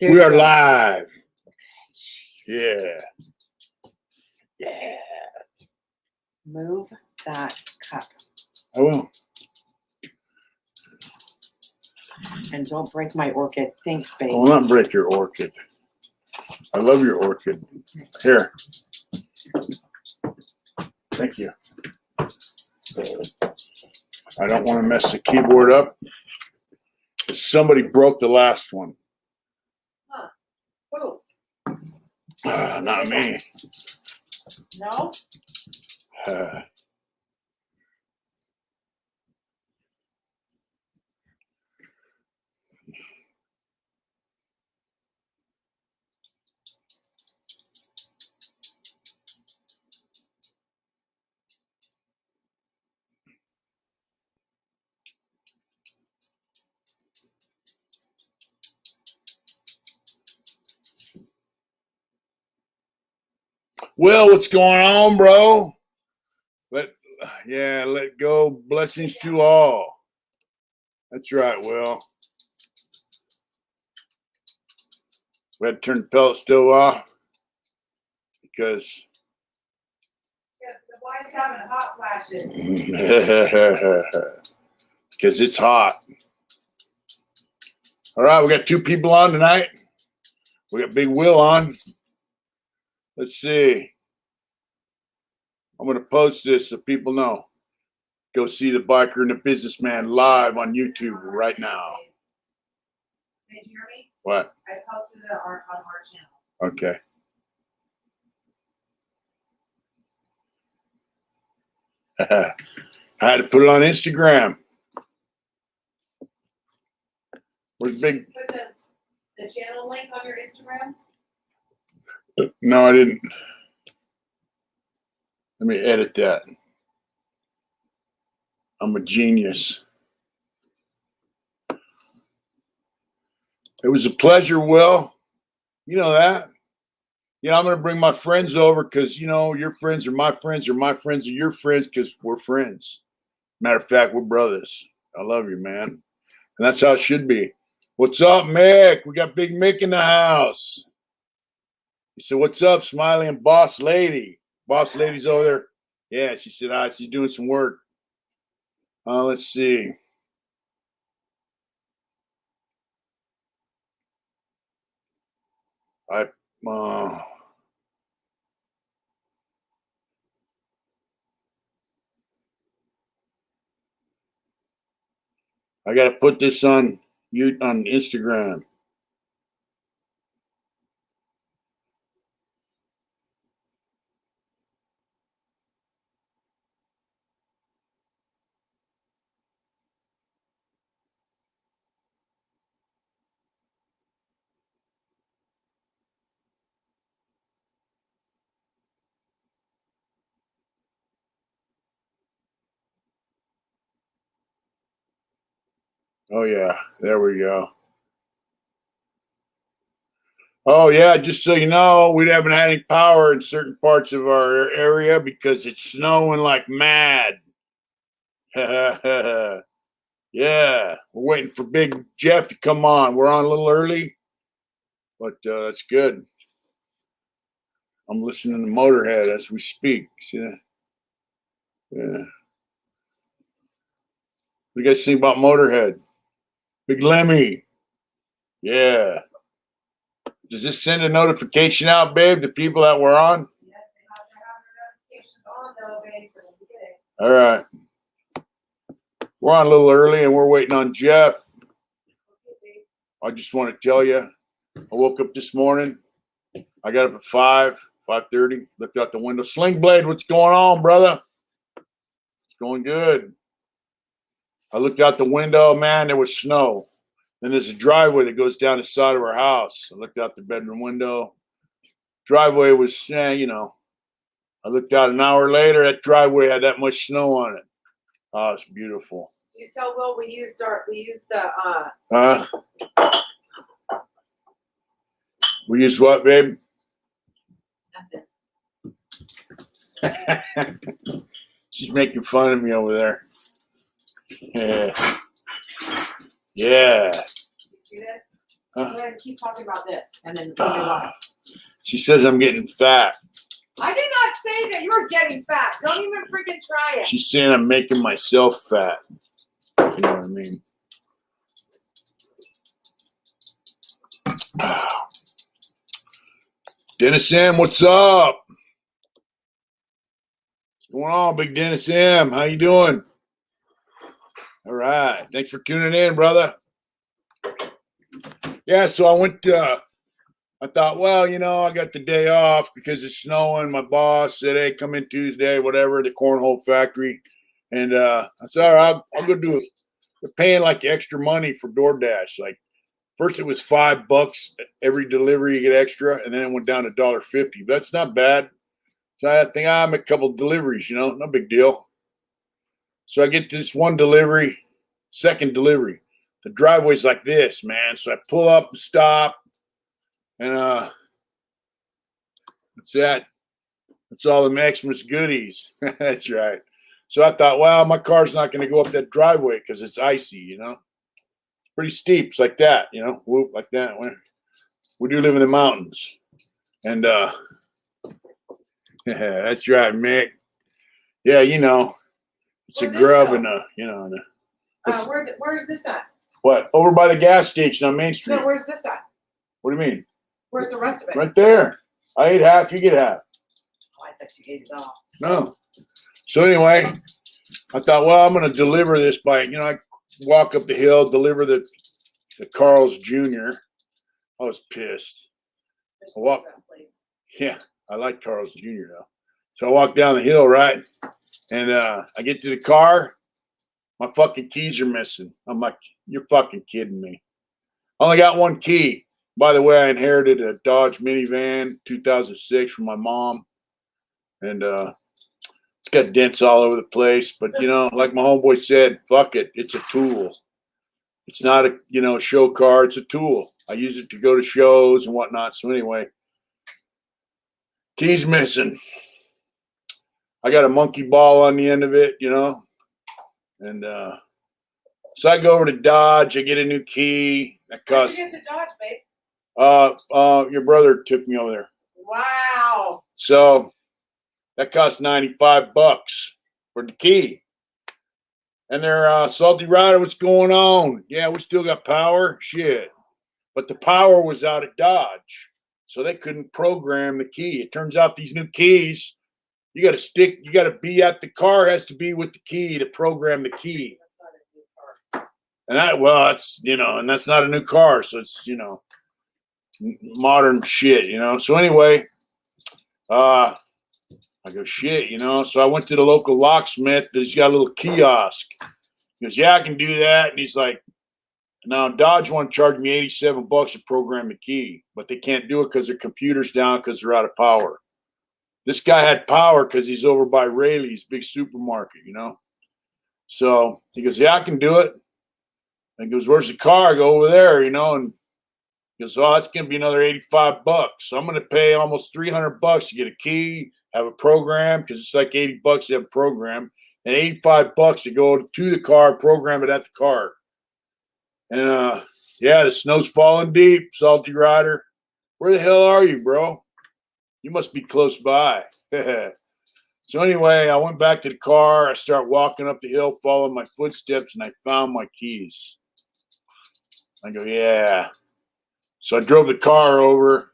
There We you are go. live. Yeah. Yeah. Move that cup I will. and don't break my orchid. Thanks, I babe. will not break your orchid. I love your orchid. Here. Thank you. I don't want to mess the keyboard up. Somebody broke the last one. Huh. Who? Not me. No? Will, what's going on, bro? Let go. Blessings to all. That's right, Will. We had to turn the pellet stove off because The wife's having hot flashes. because it's hot. All right, we got two people on tonight. We got Big Will on. Let's see. I'm going to post this so people know. Go see the Biker and the Businessman live on YouTube right now. Did you hear me? What? I posted it on our channel. Okay. I had to put it on Instagram. Where's Big? Put the channel link on your Instagram. No, I didn't. Let me edit that. I'm a genius. It was a pleasure, Will. You know that. I'm going to bring my friends over because, your friends are my friends are your friends because we're friends. Matter of fact, we're brothers. I love you, man. And that's how it should be. What's up, Mick? We got Big Mick in the house. He said, what's up, Smiley and Boss Lady? Boss Lady's over there. Yeah, she said, hi, she's doing some work. Let's see. I got to put this on Instagram. Oh, yeah. There we go. Oh, yeah. Just so you know, we haven't had any power in certain parts of our area because it's snowing like mad. Yeah. We're waiting for Big Jeff to come on. We're on a little early, but that's good. I'm listening to Motorhead as we speak. See that? Yeah. What do you guys think about Motorhead? Big Lemmy. Yeah. Does this send a notification out, babe, to people that we're on? Yes, they have to have their notifications on though, babe, so don't forget it. All right. We're on a little early and we're waiting on Jeff. Okay, babe. I just want to tell you, I woke up this morning. I got up at 5:30, looked out the window. Sling Blade, what's going on, brother? It's going good. I looked out the window, man, there was snow. Then there's a driveway that goes down the side of our house. I looked out the bedroom window. Driveway was, I looked out an hour later, that driveway had that much snow on it. Oh, it's beautiful. You tell Will we used the Huh? We use what, babe? nothing. She's making fun of me over there. Yeah. Yeah. See this? Go ahead and keep talking about this, and then tell me why. She says I'm getting fat. I did not say that you were getting fat. Don't even freaking try it. She's saying I'm making myself fat. If you know what I mean. Dennis M, what's up? What's going on, Big Dennis M? How you doing? All right. Thanks for tuning in, brother. Yeah, so I went I thought, well, you know, I got the day off because it's snowing. My boss said, hey, come in Tuesday, whatever, the cornhole factory. And I said, all right, I'll go do it. They're paying like extra money for DoorDash. Like, first it was $5 every delivery you get extra, and then it went down to $1.50. That's not bad. So I think I make a couple deliveries, you know, no big deal. So I get this one delivery, second delivery. The driveway's like this, man. So I pull up and stop, and that's that. That's all the Maximus goodies. That's right. So I thought, well, my car's not going to go up that driveway because it's icy, you know. It's pretty steep. It's like that, you know, whoop, like that. We do live in the mountains. And that's right, Mick. Yeah, you know, it's Where'd a this grub go? and a, you know, and a, Where's this at? what? Over by the gas station on Main Street. No, where's this at? What do you mean? Where's the rest of it? Right there. I ate half, you get half. Oh, I thought you ate it all. No. So anyway, I thought, well, I'm going to deliver this by, you know, I walk up the hill, deliver the Carl's Jr. I was pissed. There's A what? that place. Yeah, I like Carl's Jr. though. So I walk down the hill, right? And I get to the car. My fucking keys are missing. I'm like, you're fucking kidding me. I only got one key. By the way, I inherited a Dodge minivan 2006 from my mom. And it's got dents all over the place. But, you know, like my homeboy said, fuck it. It's a tool. It's not a, you know, show car. It's a tool. I use it to go to shows and whatnot. So anyway, keys missing. I got a monkey ball on the end of it, you know. And so I go over to Dodge. I get a new key. That How'd costs. you get to Dodge, babe? Your brother took me over there. Wow. So that cost $95 for the key. And they're Salty Rider, what's going on? Yeah, we still got power. Shit. But the power was out at Dodge. So they couldn't program the key. It turns out these new keys, you got to be at the car, has to be with the key to program the key. And that's, you know, and that's not a new car. So it's, you know, modern shit, you know. So anyway, I go, shit, you know. So I went to the local locksmith. He's got a little kiosk. He goes, yeah, I can do that. And he's like, now Dodge want to charge me $87 to program the key, but they can't do it because their computer's down because they're out of power. This guy had power because he's over by Rayleigh's big supermarket, you know. So he goes, yeah, I can do it. And he goes, where's the car? I go, over there, you know. And he goes, oh, that's going to be another $85. So I'm going to pay almost $300 to get a key, have a program, because it's like $80 to have a program, and $85 to go to the car, program it at the car. And yeah, the snow's falling deep, Salty Rider. Where the hell are you, bro? You must be close by. So anyway, I went back to the car. I start walking up the hill, following my footsteps, and I found my keys. I go, yeah. So I drove the car over.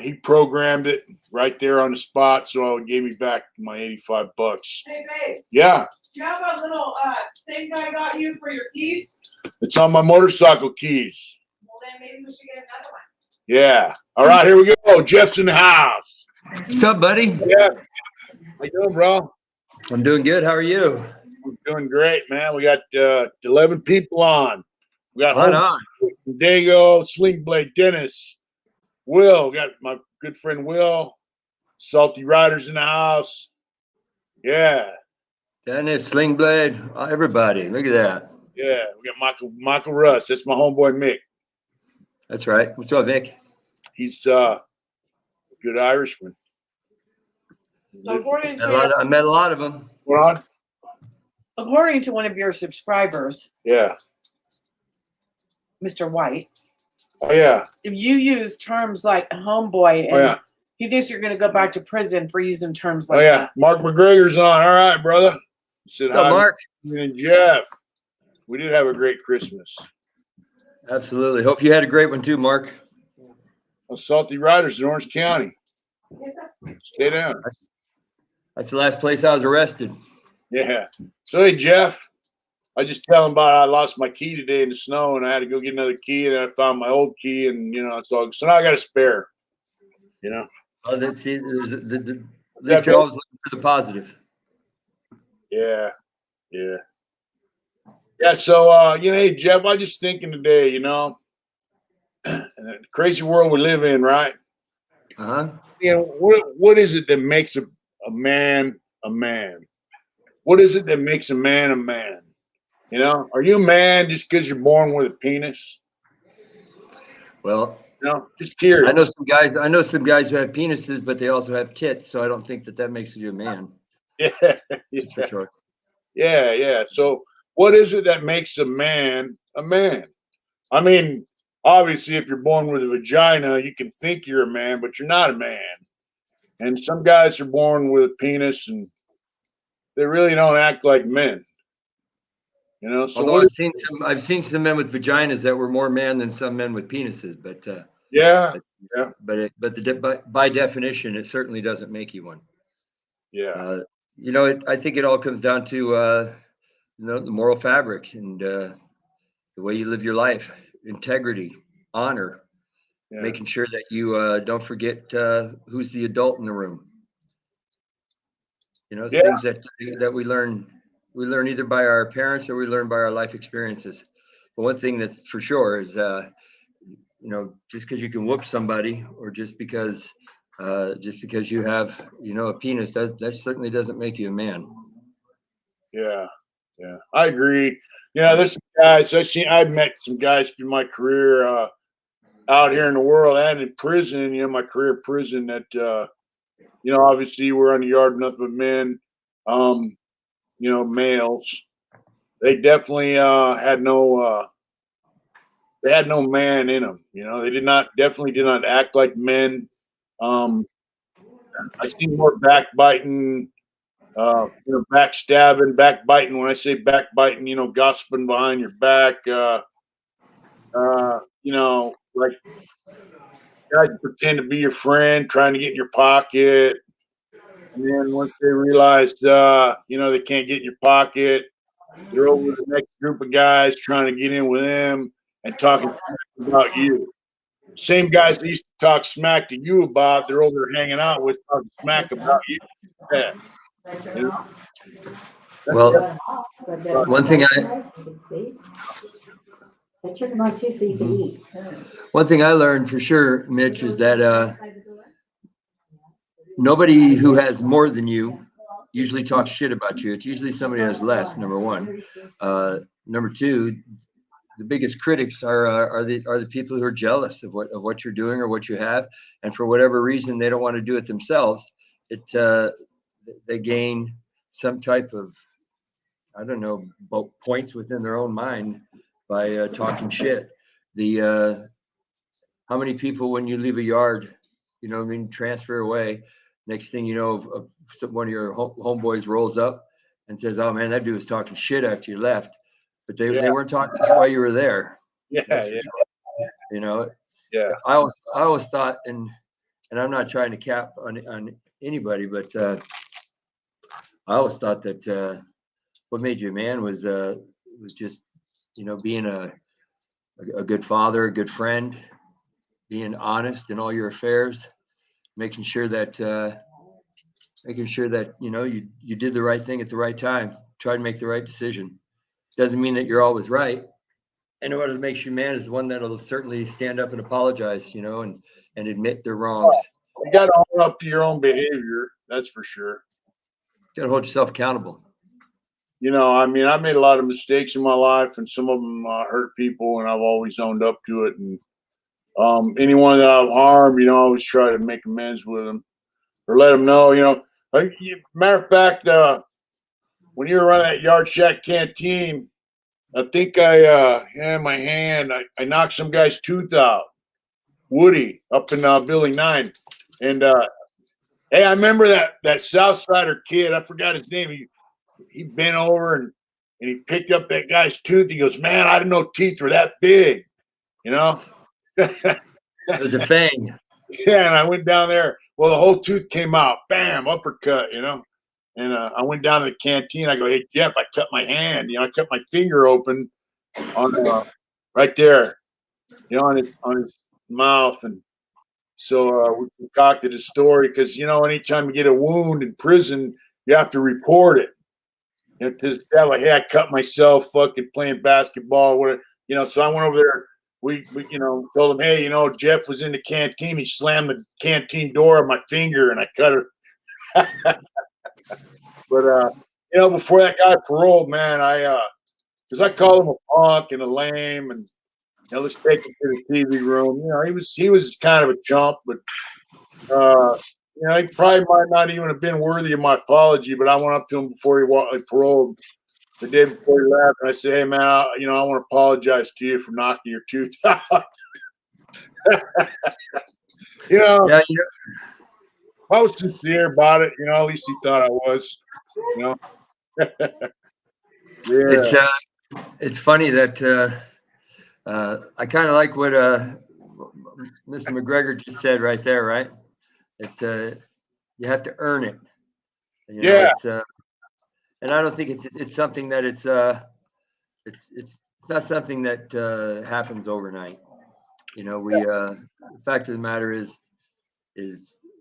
He programmed it right there on the spot, so it gave me back my $85. Hey, babe. Yeah, Do you have a little thing that I got you for your keys? it's on my motorcycle keys. Well, then maybe we should get another one. Yeah. All right, here we go. Jeff's in the house. What's up, buddy? Yeah. How you doing, bro? I'm doing good. How are you? I'm doing great, man. We got 11 people on. We got Right Hope, on. Dago, Sling Blade, Dennis, Will. We got my good friend Will. Salty Riders in the house. Yeah. Dennis, Sling Blade, everybody. Look at that. Yeah. We got Michael Russ. That's my homeboy Mick. That's right. What's up, Vic? He's a good Irishman. According I met a lot of them. What on? According to one of your subscribers, Yeah. Mr. White, Oh yeah. If you use terms like homeboy and Oh yeah. he thinks you're gonna go back to prison for using terms like Oh yeah. that. Mark McGregor's on. All right, brother. He said What's up, hi, Mark? me and Jeff. We did have a great Christmas. Absolutely. Hope you had a great one too, Mark. Salty Riders in Orange County. Stay down. That's the last place I was arrested. Yeah. So hey, Jeff. I just tell him about I lost my key today in the snow, and I had to go get another key, and then I found my old key, and it's all. So now I got a spare. Oh, at least you're always looking for the positive. Yeah. So hey, Jeff, I just thinking today, the crazy world we live in, right? What is it that makes a man a man? What is it that makes a man a man? Are you a man just because you're born with a penis? Well, just curious. I know some guys who have penises, but they also have tits, so I don't think that makes you a man. Yeah. That's for sure. Yeah. So what is it that makes a man a man? I mean, obviously, if you're born with a vagina, you can think you're a man, but you're not a man. And some guys are born with a penis, and they really don't act like men. So although I've seen some men with vaginas that were more man than some men with penises, but by definition, it certainly doesn't make you one. Yeah. I think it all comes down to the moral fabric and the way you live your life, integrity, honor, making sure that you don't forget who's the adult in the room. Things that we learn either by our parents or we learn by our life experiences. But one thing that's for sure is, just because you can whoop somebody or just because you have, a penis, that certainly doesn't make you a man. Yeah. I agree. There's some guys I've met some guys through my career out here in the world and in prison, my career in prison that, obviously we're on the yard of nothing but men, males. They definitely had no man in them. They definitely did not act like men. I see more backbiting, backstabbing, backbiting. When I say backbiting, gossiping behind your back, like guys pretend to be your friend, trying to get in your pocket. And then once they realize, they can't get in your pocket, they're over the next group of guys trying to get in with them and talking about you. Same guys that used to talk smack to you about, they're over there hanging out with, talking smack about you. Yeah. Well, one thing I learned for sure, Mitch, is that nobody who has more than you usually talks shit about you. It's usually somebody who has less, number one. Number two, the biggest critics are the people who are jealous of what you're doing or what you have, and for whatever reason they don't want to do it themselves. They gain some type of, I don't know, points within their own mind by talking shit. How many people, when you leave a yard, transfer away, next thing you know, one of your homeboys rolls up and says, "Oh man, that dude was talking shit after you left," but they weren't talking while you were there. Yeah. Yeah. I always thought, and I'm not trying to cap on anybody, but I always thought that what made you a man was just being a good father, a good friend, being honest in all your affairs, making sure that you did the right thing at the right time, try to make the right decision. Doesn't mean that you're always right. And what makes you man is the one that'll certainly stand up and apologize, and admit their wrongs. You got to own up to your own behavior. That's for sure. You got to hold yourself accountable. I made a lot of mistakes in my life, and some of them hurt people, and I've always owned up to it. And anyone that I've harmed, I always try to make amends with them or let them know, matter of fact, when you were running that Yard Shack canteen, I think my hand, I knocked some guy's tooth out. Woody up in Building 9. And hey, I remember that South Sider kid. I forgot his name. He bent over and he picked up that guy's tooth. He goes, "Man, I didn't know teeth were that big." You know? It was a fang. Yeah, and I went down there. Well, the whole tooth came out. Bam, uppercut, you know? And I went down to the canteen. I go, "Hey, Jeff, I cut my hand. You know, I cut my finger open on right there, you know, on his mouth." And so we concocted a story because, you know, anytime you get a wound in prison, you have to report it. You know, to the staff, like, "Hey, I cut myself fucking playing basketball." Whatever, you know, so I went over there. We you know, told him, "Hey, you know, Jeff was in the canteen. He slammed the canteen door on my finger and I cut it." But you know, before that guy paroled, man, because I called him a punk and a lame, and you know, let's take him to the TV room. You know, he was kind of a chump, but you know, he probably might not even have been worthy of my apology. But I went up to him before he paroled the day before he left, and I said, "Hey, man, you know, I want to apologize to you for knocking your tooth out." You know, Yeah, you know, I was sincere about it. You know, at least he thought I was. You know, yeah. it's funny that I kind of like what Mr. McGregor just said right there, right? That you have to earn it. You know, Yeah. it's and I don't think it's something that it's not something that happens overnight. You know, the fact of the matter is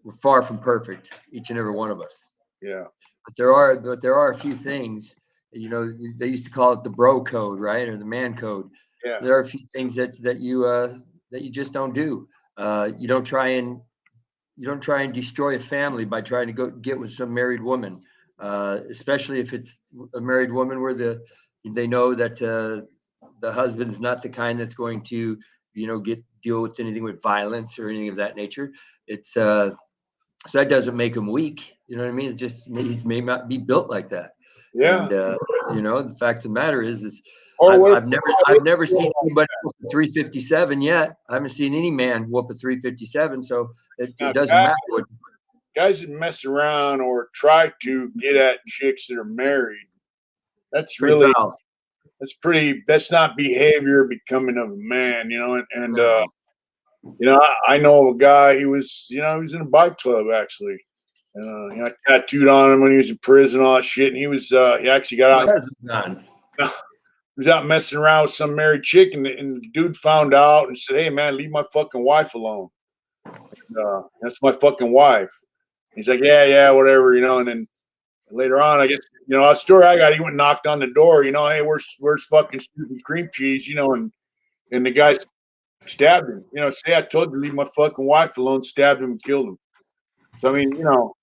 we're far from perfect, each and every one of us. Yeah. But there are a few things, you know, they used to call it the bro code, right? Or the man code. Yeah. There are a few things that you just don't do. You don't try and destroy a family by trying to go get with some married woman, especially if it's a married woman where they know that the husband's not the kind that's going to, you know, deal with anything with violence or anything of that nature. It's so that doesn't make him weak. You know what I mean? It just he may not be built like that. Yeah. And you know, the fact of the matter is Or what I've never seen anybody whoop a 357 yet. I haven't seen any man whoop a 357. So it Now, doesn't matter what. guys that mess around or try to get at chicks that are married, that's Pretty really foul. that's not behavior becoming of a man, you know. And No. you know, I know of a guy. He was in a bike club actually. You know, I tattooed on him when he was in prison, all that shit. And he actually got out. What has it done? He was out messing around with some married chick, and the dude found out and said, "Hey, man, leave my fucking wife alone. That's my fucking wife." He's like, "Yeah, whatever," you know. And then later on, I guess, you know, a story I got, he went and knocked on the door, you know, "Hey, where's fucking stupid cream cheese," you know, and the guy stabbed him. You know, say, "I told you to leave my fucking wife alone," stabbed him and killed him. So I mean, you know,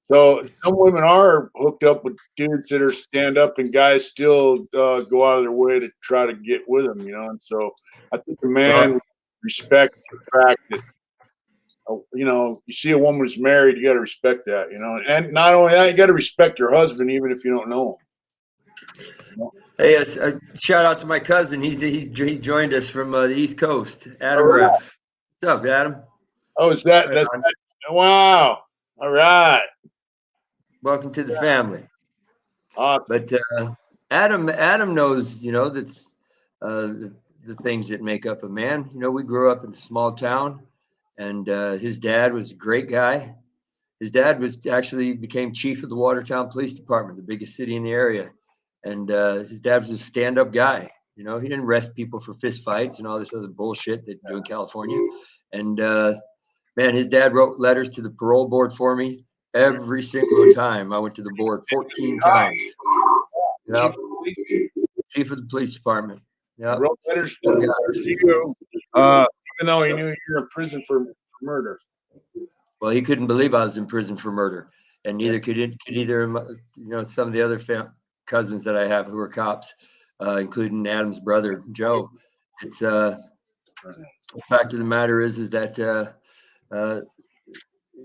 so some women are hooked up with dudes that are stand up, and guys still go out of their way to try to get with them, you know. And so I think the man would respect the fact that, you know, you see a woman who's married, you got to respect that, you know. And not only that, you got to respect your husband, even if you don't know him. Hey, shout out to my cousin. He joined us from the East Coast, Adam All right. Reff. What's up, Adam? Oh, is that? Right That's on. wow. All right. Welcome to the family. Awesome. But Adam knows, you know, that the things that make up a man. You know, we grew up in a small town, and his dad was a great guy. His dad actually became chief of the Watertown Police Department, the biggest city in the area. And his dad was a stand-up guy. You know, he didn't arrest people for fist fights and all this other bullshit that you do in California. And man, his dad wrote letters to the parole board for me every single time I went to the board, 14 times. Yep. Chief of the police department. Yep. Wrote letters to you, even though he knew you were in prison for murder. Well, he couldn't believe I was in prison for murder, and neither could either, you know, some of the other cousins that I have who are cops, including Adam's brother Joe. It's the fact of the matter is that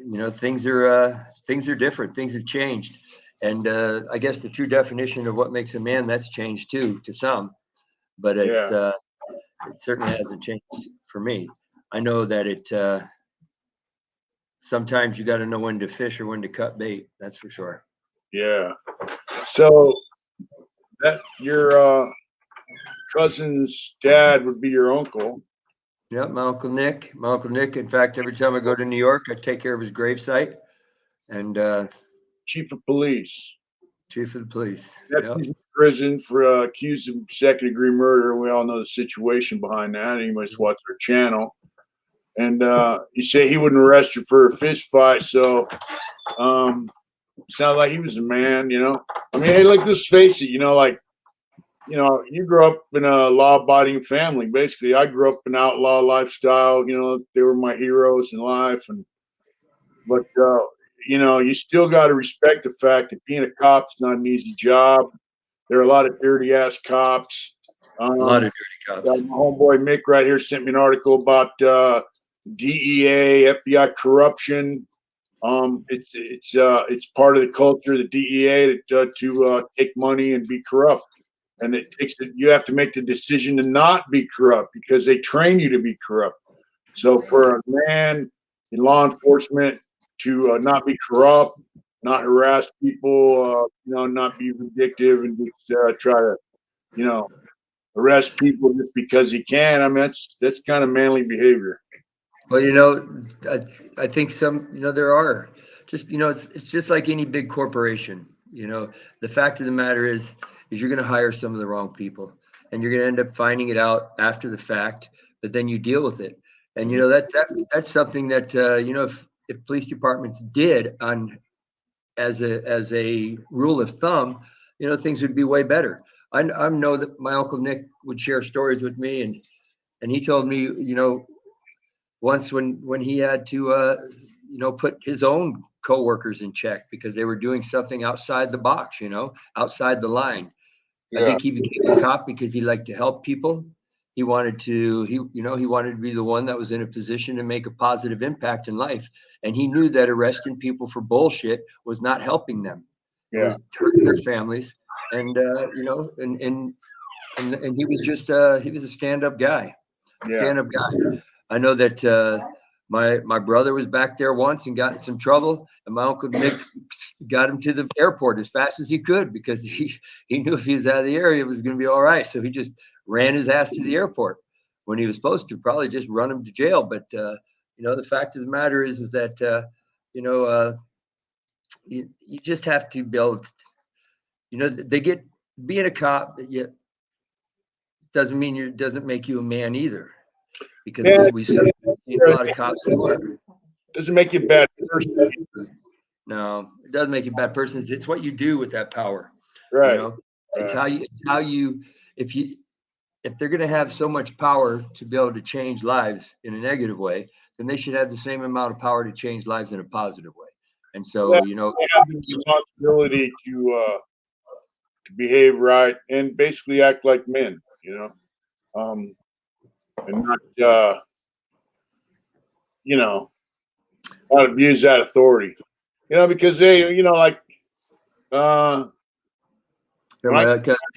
you know, things are different. Things have changed, and I guess the true definition of what makes a man, that's changed too to some, but it certainly hasn't changed for me. I know that it, sometimes you got to know when to fish or when to cut bait. That's for sure. Yeah. So that your cousin's dad would be your uncle. Yep, my Uncle Nick. My Uncle Nick, in fact, every time I go to New York, I take care of his gravesite. And Chief of police. chief of the police. Yep. Yep. He's in prison for accused of second-degree murder. We all know the situation behind that. Anybody's watched our channel. And you say he wouldn't arrest you for a fist fight, so sounded like he was a man, you know. I mean, hey, like, let's face it, you know, like, you know, you grew up in a law-abiding family. Basically, I grew up in outlaw lifestyle. You know, they were my heroes in life, but you know, you still got to respect the fact that being a cop's not an easy job. There are a lot of dirty-ass cops. A lot of dirty cops. My homeboy Mick right here sent me an article about DEA, FBI corruption. It's part of the culture of the DEA to take money and be corrupt. And you have to make the decision to not be corrupt because they train you to be corrupt. So for a man in law enforcement to not be corrupt, not harass people, you know, not be vindictive and just try to, you know, arrest people just because he can. I mean, that's kind of manly behavior. Well, you know, I think some, you know, there are just, you know, it's just like any big corporation. You know, the fact of the matter is you're going to hire some of the wrong people, and you're going to end up finding it out after the fact, but then you deal with it. And, you know, that's something that, you know, if police departments did as a rule of thumb, you know, things would be way better. I know that my Uncle Nick would share stories with me, and he told me, you know, once when he had to, you know, put his own coworkers in check because they were doing something outside the box, you know, outside the line. I think he became a cop because he liked to help people. He wanted to be the one that was in a position to make a positive impact in life. And he knew that arresting people for bullshit was not helping them. It was hurting their families. And, you know, and he was just, he was a stand-up guy. I know that my brother was back there once and got in some trouble, and my Uncle Nick got him to the airport as fast as he could because he knew if he was out of the area, it was going to be all right. So he just ran his ass to the airport when he was supposed to probably just run him to jail. But, you know, the fact of the matter is that, you know, you just have to build, you know, being a cop doesn't make you a man either. Because we see a lot of cops who are. Doesn't make you a bad person. No, it doesn't make you a bad person. It's what you do with that power. Right. You know, it's how you if they're going to have so much power to be able to change lives in a negative way, then they should have the same amount of power to change lives in a positive way. And so, you know, they have the responsibility to behave right and basically act like men, you know. And not, you know, not abuse that authority, you know, because they, you know, like,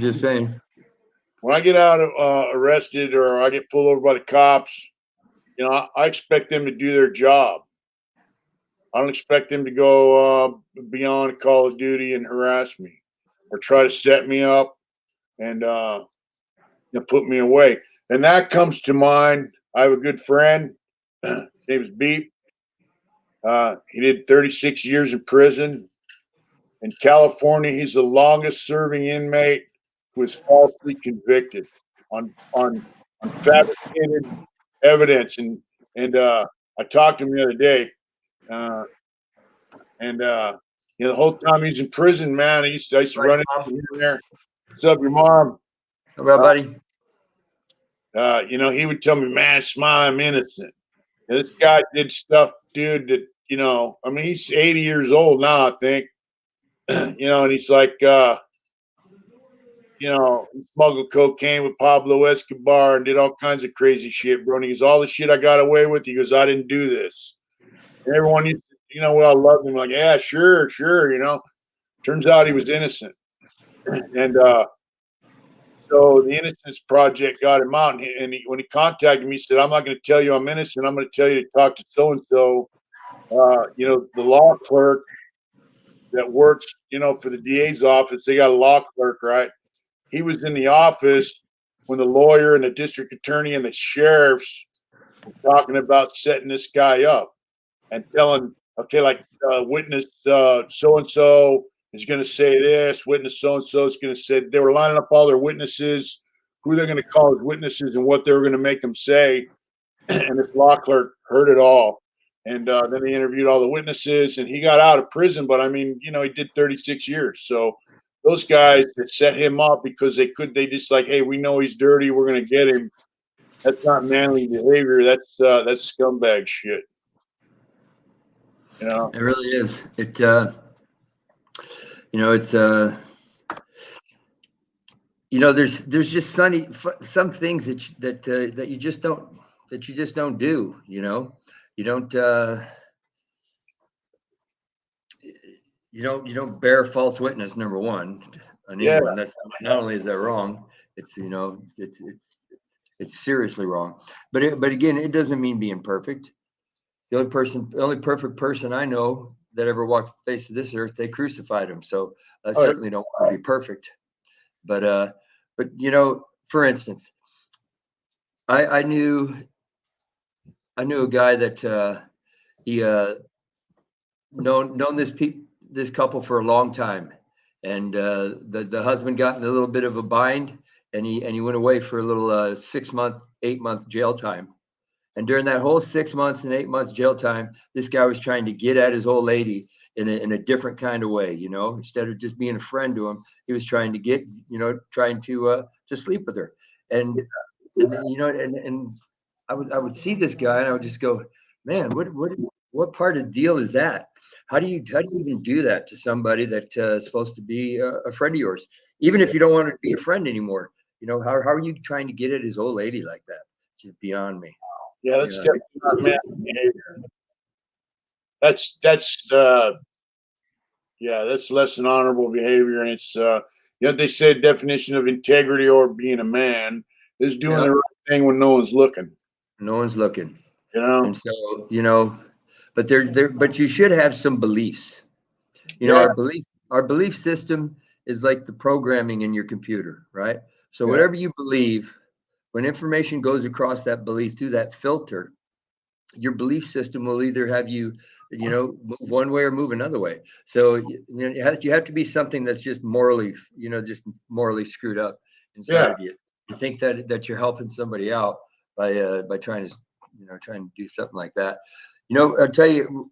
just saying, when I get out of arrested or I get pulled over by the cops, you know, I expect them to do their job. I don't expect them to go beyond Call of Duty and harass me or try to set me up and you know, put me away. And that comes to mind. I have a good friend. His name is Beep. He did 36 years in prison. In California, he's the longest serving inmate who was falsely convicted on fabricated evidence. And I talked to him the other day. You know, the whole time he's in prison, man, I used to run into him there. What's up, your mom? All right, buddy. You know, he would tell me, man, smile, I'm innocent. And this guy did stuff, dude, that, you know, I mean, he's 80 years old now, I think. You know, and he's like, you know, he smuggled cocaine with Pablo Escobar and did all kinds of crazy shit, bro. And he goes, all the shit I got away with, he goes, I didn't do this. And everyone, you know, we all loved him, like, yeah, sure, you know. Turns out he was innocent. And So the Innocence Project got him out, and when he contacted me, he said, "I'm not going to tell you I'm innocent. I'm going to tell you to talk to so and so, the law clerk that works, for the DA's office. They got a law clerk, right? He was in the office when the lawyer and the district attorney and the sheriffs were talking about setting this guy up and telling, okay, like witness so and so is going to say this, witness so and so is going to say." They were lining up all their witnesses, who they're going to call as witnesses, and what they were going to make them say. And this law clerk heard it all. And then they interviewed all the witnesses, and he got out of prison. But I mean, he did 36 years. So those guys that set him up because they just like, hey, we know he's dirty, we're going to get him. That's not manly behavior. That's scumbag shit. It really is. It's there's just some things that you just don't do. You don't you don't bear false witness. Number one, on anyone. That's not only is that wrong, it's it's seriously wrong. But again, it doesn't mean being perfect. The only perfect person I know that ever walked the face of this earth, they crucified him. So I certainly don't want to be perfect. But for instance, I knew a guy that he known this couple for a long time, and the husband got in a little bit of a bind, and he went away for a little 8-month jail time. And during that whole 6 months and 8 months jail time, this guy was trying to get at his old lady in a different kind of way. Instead of just being a friend to him, he was trying to sleep with her. And I would see this guy and I would just go, man, what part of the deal is that? How do you even do that to somebody that's supposed to be a friend of yours? Even if you don't want to be a friend anymore, how are you trying to get at his old lady like that? It's just beyond me. Yeah, that's definitely not manly behavior. That's less than honorable behavior, and it's they say definition of integrity or being a man is doing the right thing when no one's looking. No one's looking. And so but you should have some beliefs. Our belief system is like the programming in your computer, right? So whatever you believe, when information goes across that belief through that filter, your belief system will either have you, move one way or move another way. So you have to be something that's just morally, screwed up inside of you. You think that you're helping somebody out by trying to do something like that. I'll tell you,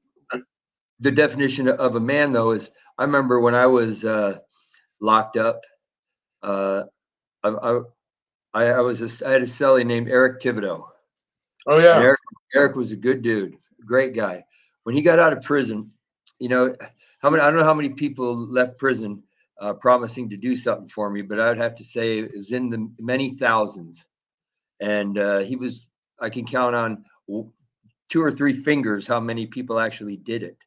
the definition of a man though is, I remember when I was locked up, I had a cellie named Eric Thibodeau. Oh yeah. And Eric was a good dude, great guy. When he got out of prison, I don't know how many people left prison promising to do something for me, but I would have to say it was in the many thousands. And I can count on 2 or 3 fingers how many people actually did it.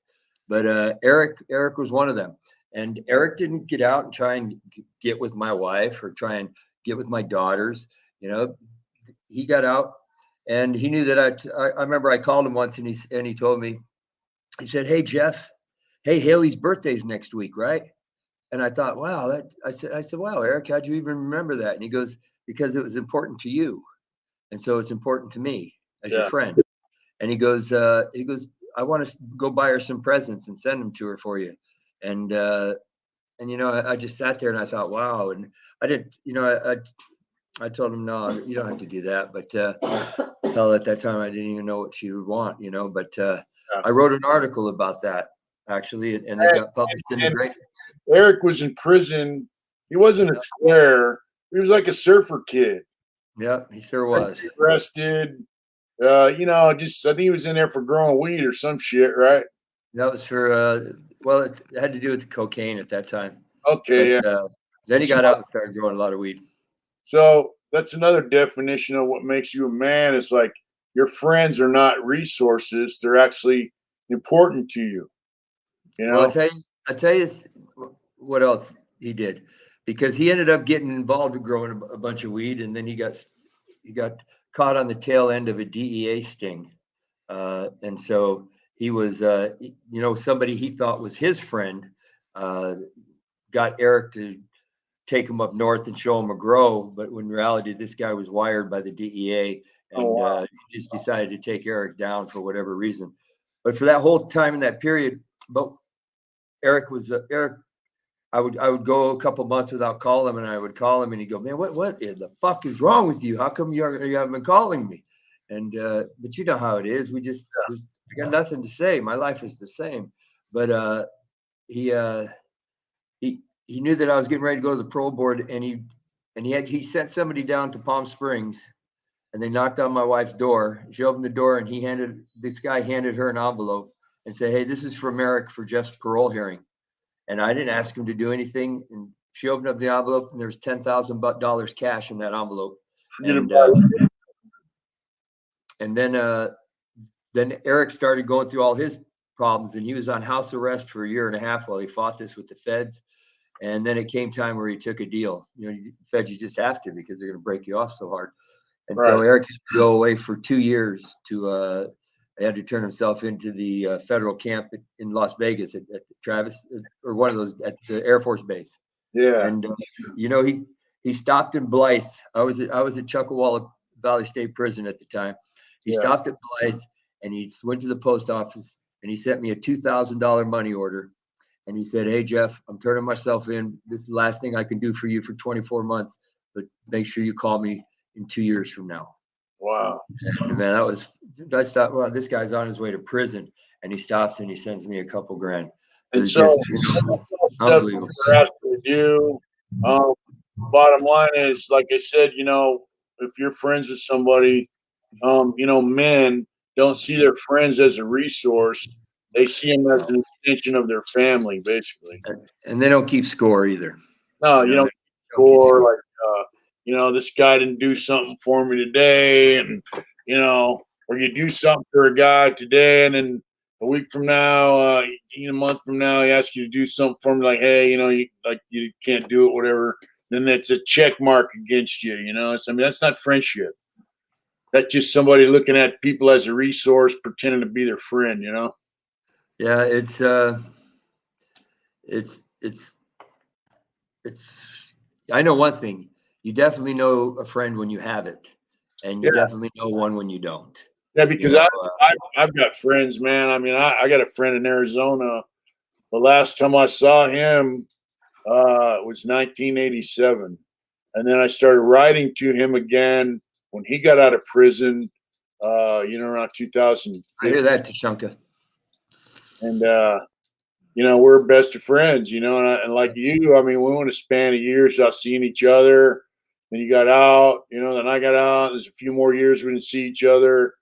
But Eric was one of them. And Eric didn't get out and try and get with my wife or try and get with my daughters. He got out and he knew that I remember I called him once and he told me, he said, "Hey, Jeff, hey, Haley's birthday's next week, right?" And I thought, wow, I said, "Wow, Eric, how'd you even remember that?" And he goes, "Because it was important to you. And so it's important to me as your friend." And he goes, "I want to go buy her some presents and send them to her for you." And I just sat there and I thought, wow. And I didn't, I told him, "No, you don't have to do that." But hell, at that time, I didn't even know what she would want, But I wrote an article about that actually, and it got published in the Great. Eric was in prison. He wasn't a square. He was like a surfer kid. Yeah, he sure was. He arrested. I think he was in there for growing weed or some shit, right? That was for it had to do with the cocaine at that time. Okay, but, then he got out and started growing a lot of weed. So that's another definition of what makes you a man. Is like your friends are not resources; they're actually important to you. Well, I tell you what else he did. because he ended up getting involved with growing a bunch of weed, and then he got caught on the tail end of a DEA sting, and so he was, somebody he thought was his friend, got Eric to take him up north and show him a grow, but when in reality this guy was wired by the DEA, and he just decided to take Eric down for whatever reason. But for that whole time in that period, but Eric was Eric. I would go a couple months without calling him, and I would call him, and he'd go, "Man, what the fuck is wrong with you? How come you haven't been calling me?" And but you know how it is. I got nothing to say. My life is the same. But he knew that I was getting ready to go to the parole board, and he sent somebody down to Palm Springs, and they knocked on my wife's door. She opened the door, and this guy handed her an envelope and said, "Hey, this is from Eric for just parole hearing." And I didn't ask him to do anything. And she opened up the envelope, and there was $10,000 cash in that envelope. And then Eric started going through all his problems, and he was on house arrest for a year and a half while he fought this with the feds. And then it came time where he took a deal. Feds, you just have to, because they're going to break you off so hard. And so Eric had to go away for 2 years he had to turn himself into the federal camp in Las Vegas at Travis, or one of those, at the Air Force Base. Yeah. And he stopped in Blythe. I was at Chuckawalla Valley State Prison at the time. He stopped at Blythe, and he went to the post office, and he sent me a $2,000 money order. And he said, "Hey, Jeff, I'm turning myself in. This is the last thing I can do for you for 24 months, but make sure you call me in 2 years from now." Wow. And man, I stopped. Well, this guy's on his way to prison, and he stops and he sends me a couple grand. And so, unbelievable. We're asked to do. Bottom line is, like I said, if you're friends with somebody, men don't see their friends as a resource. They see them as an extension of their family, basically. And they don't keep score either. No, you don't keep score. Like, this guy didn't do something for me today, and or you do something for a guy today, and then a week from now, a month from now, he asks you to do something for him, like, hey, you can't do it, whatever. Then that's a check mark against you. That's not friendship. That's just somebody looking at people as a resource, pretending to be their friend. Yeah, it's I know one thing. You definitely know a friend when you have it, and you definitely know one when you don't. Yeah, because I've got friends, man. I got a friend in Arizona. The last time I saw him was 1987, and then I started writing to him again when he got out of prison. Around 2000. I hear that, Tashanka. And we're best of friends. And like you, we went a span of years without seeing each other. Then you got out, then I got out. There's a few more years we didn't see each other.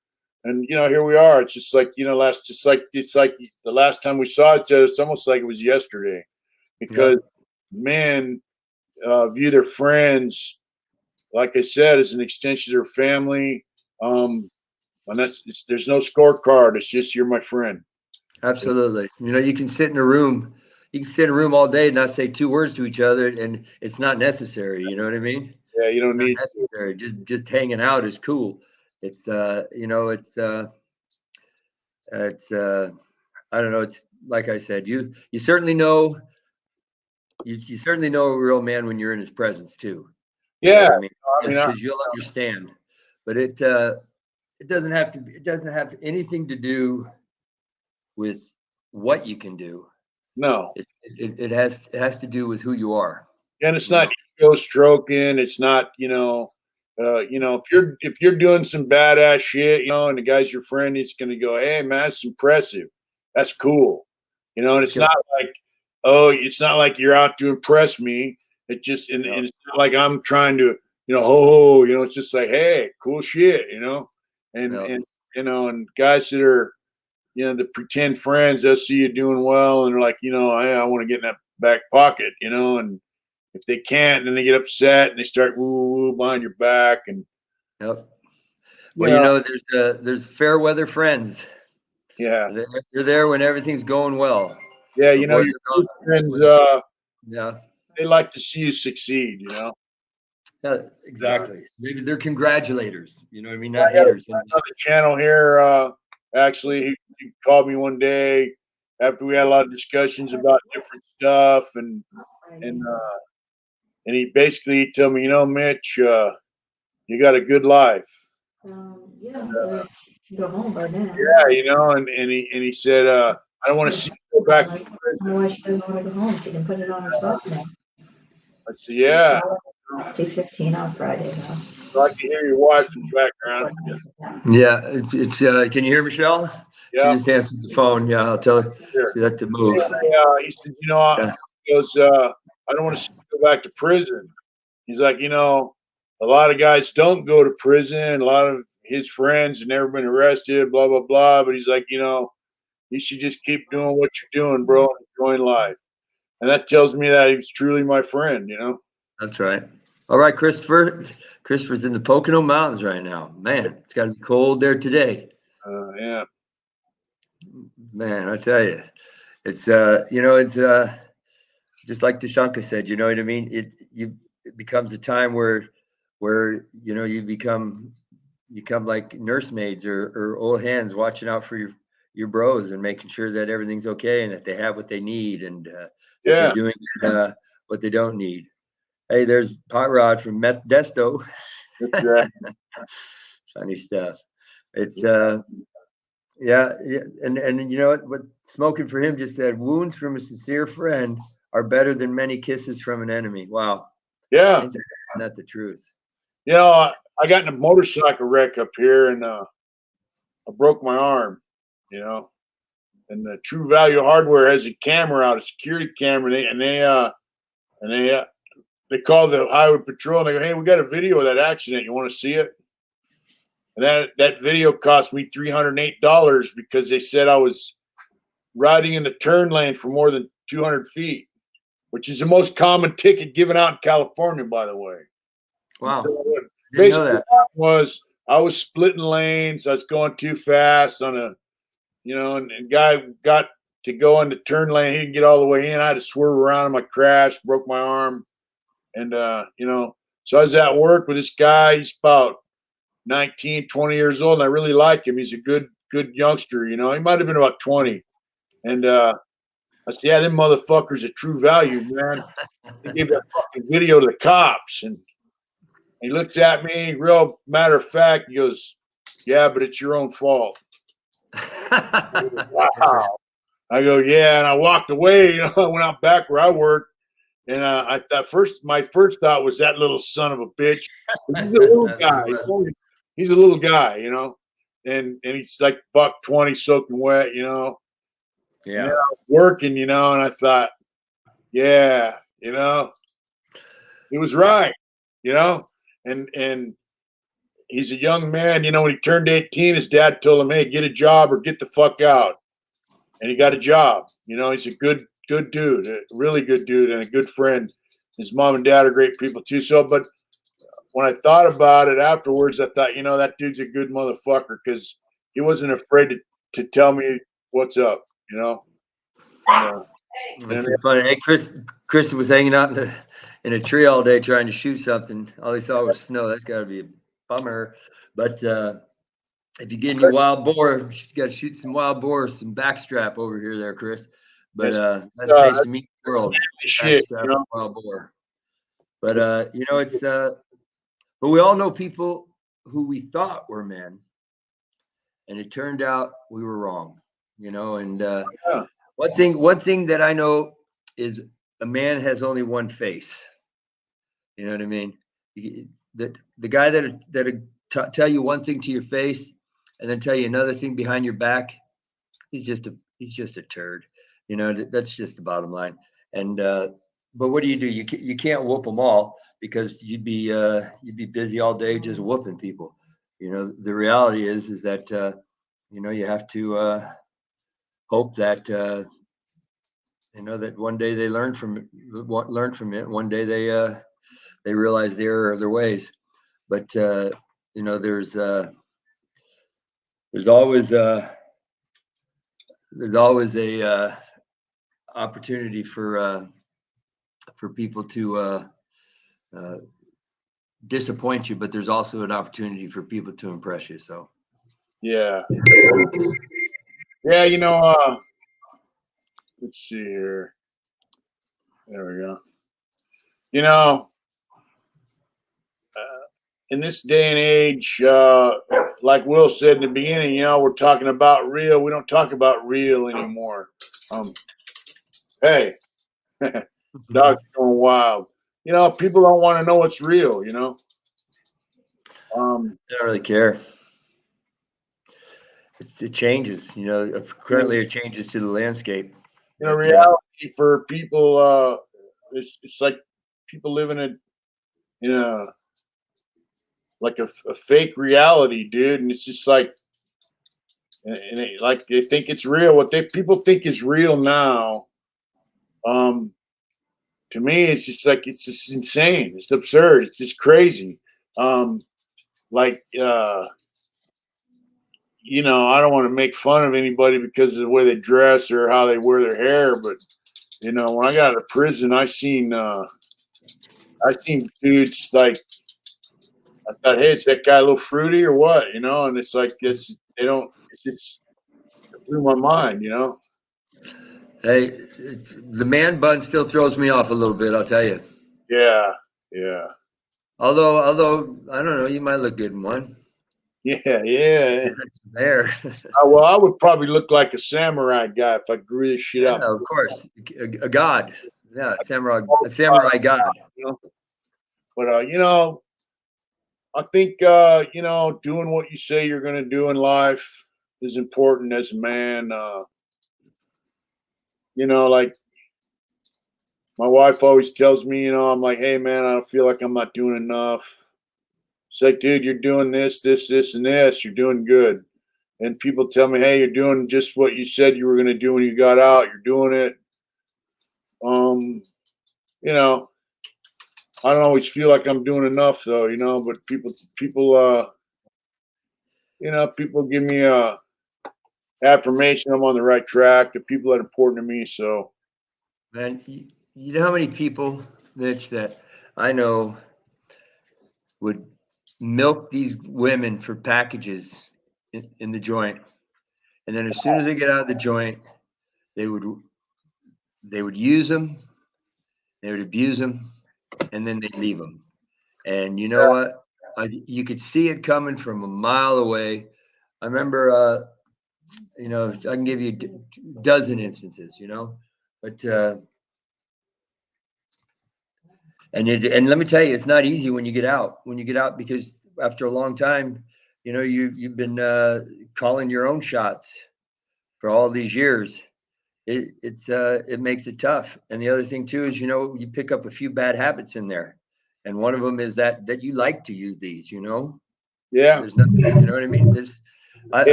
And, here we are. It's just like, it's like the last time we saw each other, it's almost like it was yesterday, because men view their friends, like I said, as an extension of their family. And there's no scorecard. It's just, you're my friend. Absolutely. You can sit in a room. You can sit in a room all day and not say 2 words to each other, and it's not necessary. You know what I mean? Yeah, you don't need necessary. Just hanging out is cool. It's I don't know. It's like I said, you certainly know. You certainly know a real man when you're in his presence too. Yeah, because you'll understand. But it doesn't have anything to do with what you can do. No, it has to do with who you are. And it's not ego stroking. It's not, if you're doing some badass shit, and the guy's your friend, he's going to go, hey man, that's impressive. That's cool. And it's not like, it's not like you're out to impress me. It just, and it's not like I'm trying to, it's just like, hey, cool shit, and guys that are, the pretend friends, they'll see you doing well, and they're like, hey, I want to get in that back pocket, and if they can't, then they get upset and they start woo behind your back. And well, there's fair weather friends. Yeah, they're there when everything's going well. Yeah, your good friends. they like to see you succeed, you know. Yeah, exactly. Maybe they're congratulators. You know what I mean? Not I got haters. another channel here. Actually, he called me one day after we had a lot of discussions about different stuff, and he basically told me, you know, Mitch, you got a good life. Yeah, go home by now. Yeah, you know, and he said, I don't want to see you go back. I don't know why she doesn't want to go home. She can put it on herself now. I said, yeah, It's 2:15 on Friday now. so I can hear your wife in the background. Yeah, it's can you hear Michelle? She Yeah, just answered the phone. Yeah, I'll tell her. sure. She had to move. He said, you know, Yeah. he goes, I don't want to see you go back to prison. He's like, you know, a lot of guys don't go to prison. A lot of his friends have never been arrested, blah, blah, blah. But he's like, you know, you should just keep doing what you're doing, bro, and enjoying life. And that tells me that he's truly my friend, you know? That's right. All right, Christopher. Christopher's in the Pocono Mountains right now. Man, it's got to be cold there today. Yeah. Man, I tell you, it's you know, it's just like Tashanka said. You know what I mean? It becomes a time where you know you become like nursemaids or old hands watching out for your bros and making sure that everything's okay and that they have what they need and that Yeah. they're doing what they don't need. Hey, there's Pot Rod from Desto. That's right. Funny stuff. It's yeah, and you know what Smoking for him just said, wounds from a sincere friend are better than many kisses from an enemy. Wow. Yeah. Isn't that the truth? You know, I got in a motorcycle wreck up here and I broke my arm, you know. And the True Value Hardware has a camera out, a security camera, and they call the highway patrol and they go, hey, we got a video of that accident. You want to see it? And that video cost me $308 because they said I was riding in the turn lane for more than 200 feet, which is the most common ticket given out in California, by the way. Wow. So Didn't know that. I was splitting lanes. I was going too fast on a, you know, and guy got to go in the turn lane. He didn't get all the way in. I had to swerve around him. I crashed, broke my arm. And, you know, so I was at work with this guy. He's about 19, 20 years old. And I really like him. He's a good youngster. You know, he might've been about 20. And, I said, yeah, them motherfuckers at True Value, man. They gave that fucking video to the cops. And he looks at me, real matter of fact, he goes, yeah, but it's your own fault. Wow. I go, yeah, and I walked away. You know, I went out back where I worked, and my first thought was that little son of a bitch. He's a little guy. He's a little guy, you know, and he's like $120 soaking wet, you know. Yeah. Working, you know, and I thought, yeah, you know, he was right, you know, and he's a young man, you know. When he turned 18, his dad told him, hey, get a job or get the fuck out. And he got a job. You know, he's a good dude, a really good dude and a good friend. His mom and dad are great people too. So, but when I thought about it afterwards, I thought, you know, that dude's a good motherfucker because he wasn't afraid to tell me what's up, you know. That's so funny. Hey, Chris was hanging out in a tree all day trying to shoot something. All he saw was snow. That's got to be a bummer. But if you get any wild boar, you got to shoot some wild boar, some backstrap over here there, Chris. But that's place to meet the world. Shit, you know? Wild boar. But you know, it's but we all know people who we thought were men, and it turned out we were wrong. You know, and Yeah. one thing that I know is a man has only one face. You know what I mean? The guy that tell you one thing to your face and then tell you another thing behind your back, he's just a turd. You know, that's just the bottom line. And but what do? You can't whoop them all because you'd be busy all day just whooping people. You know, the reality is that you know, you have to hope that you know, that one day they learn from it. One day they realize the error of their ways. But you know, there's always a opportunity for for people to disappoint you, but there's also an opportunity for people to impress you. So Yeah. Let's see here. There we go. In this day and age, like Will said in the beginning, we're talking about real. We don't talk about real anymore. Hey, dog's going wild. People don't want to know what's real. I don't really care. It changes. Currently it changes to the landscape. Reality for people, it's like people living in a like a fake reality, dude, and it's just like, like they think it's real. What people think is real now, to me, it's just like it's just insane. It's absurd. It's just crazy. Like I don't want to make fun of anybody because of the way they dress or how they wear their hair, but when I got out of prison, I seen dudes like, I thought, hey, is that guy a little fruity or what? And it's like it blew my mind. Hey, the man bun still throws me off a little bit, I'll tell you. Yeah. Although I don't know, you might look good in one. Yeah. It's there. Well, I would probably look like a samurai guy if I grew this shit Yeah, up. of course, a god. Yeah, a samurai god. But I think doing what you say you're going to do in life is important as a man. Like my wife always tells me, I'm like, hey man, I don't feel like I'm not doing enough. It's like, dude, you're doing this, and this. You're doing good. And people tell me, hey, you're doing just what you said you were going to do when you got out. You're doing it. I don't always feel like I'm doing enough though, but people give me a affirmation I'm on the right track. The people that are important to me. So, Man, you know how many people, Mitch, that I know would milk these women for packages in the joint, and then as soon as they get out of the joint, they would use them, they would abuse them, and then they'd leave them. And you know what? You could see it coming from a mile away. I remember, I can give you a dozen instances, but and let me tell you, it's not easy when you get out. Because after a long time, you've been calling your own shots for all these years. It makes it tough. And the other thing too is, you pick up a few bad habits in there, and one of them is that you like to use these. Yeah. There's nothing. You know what I mean?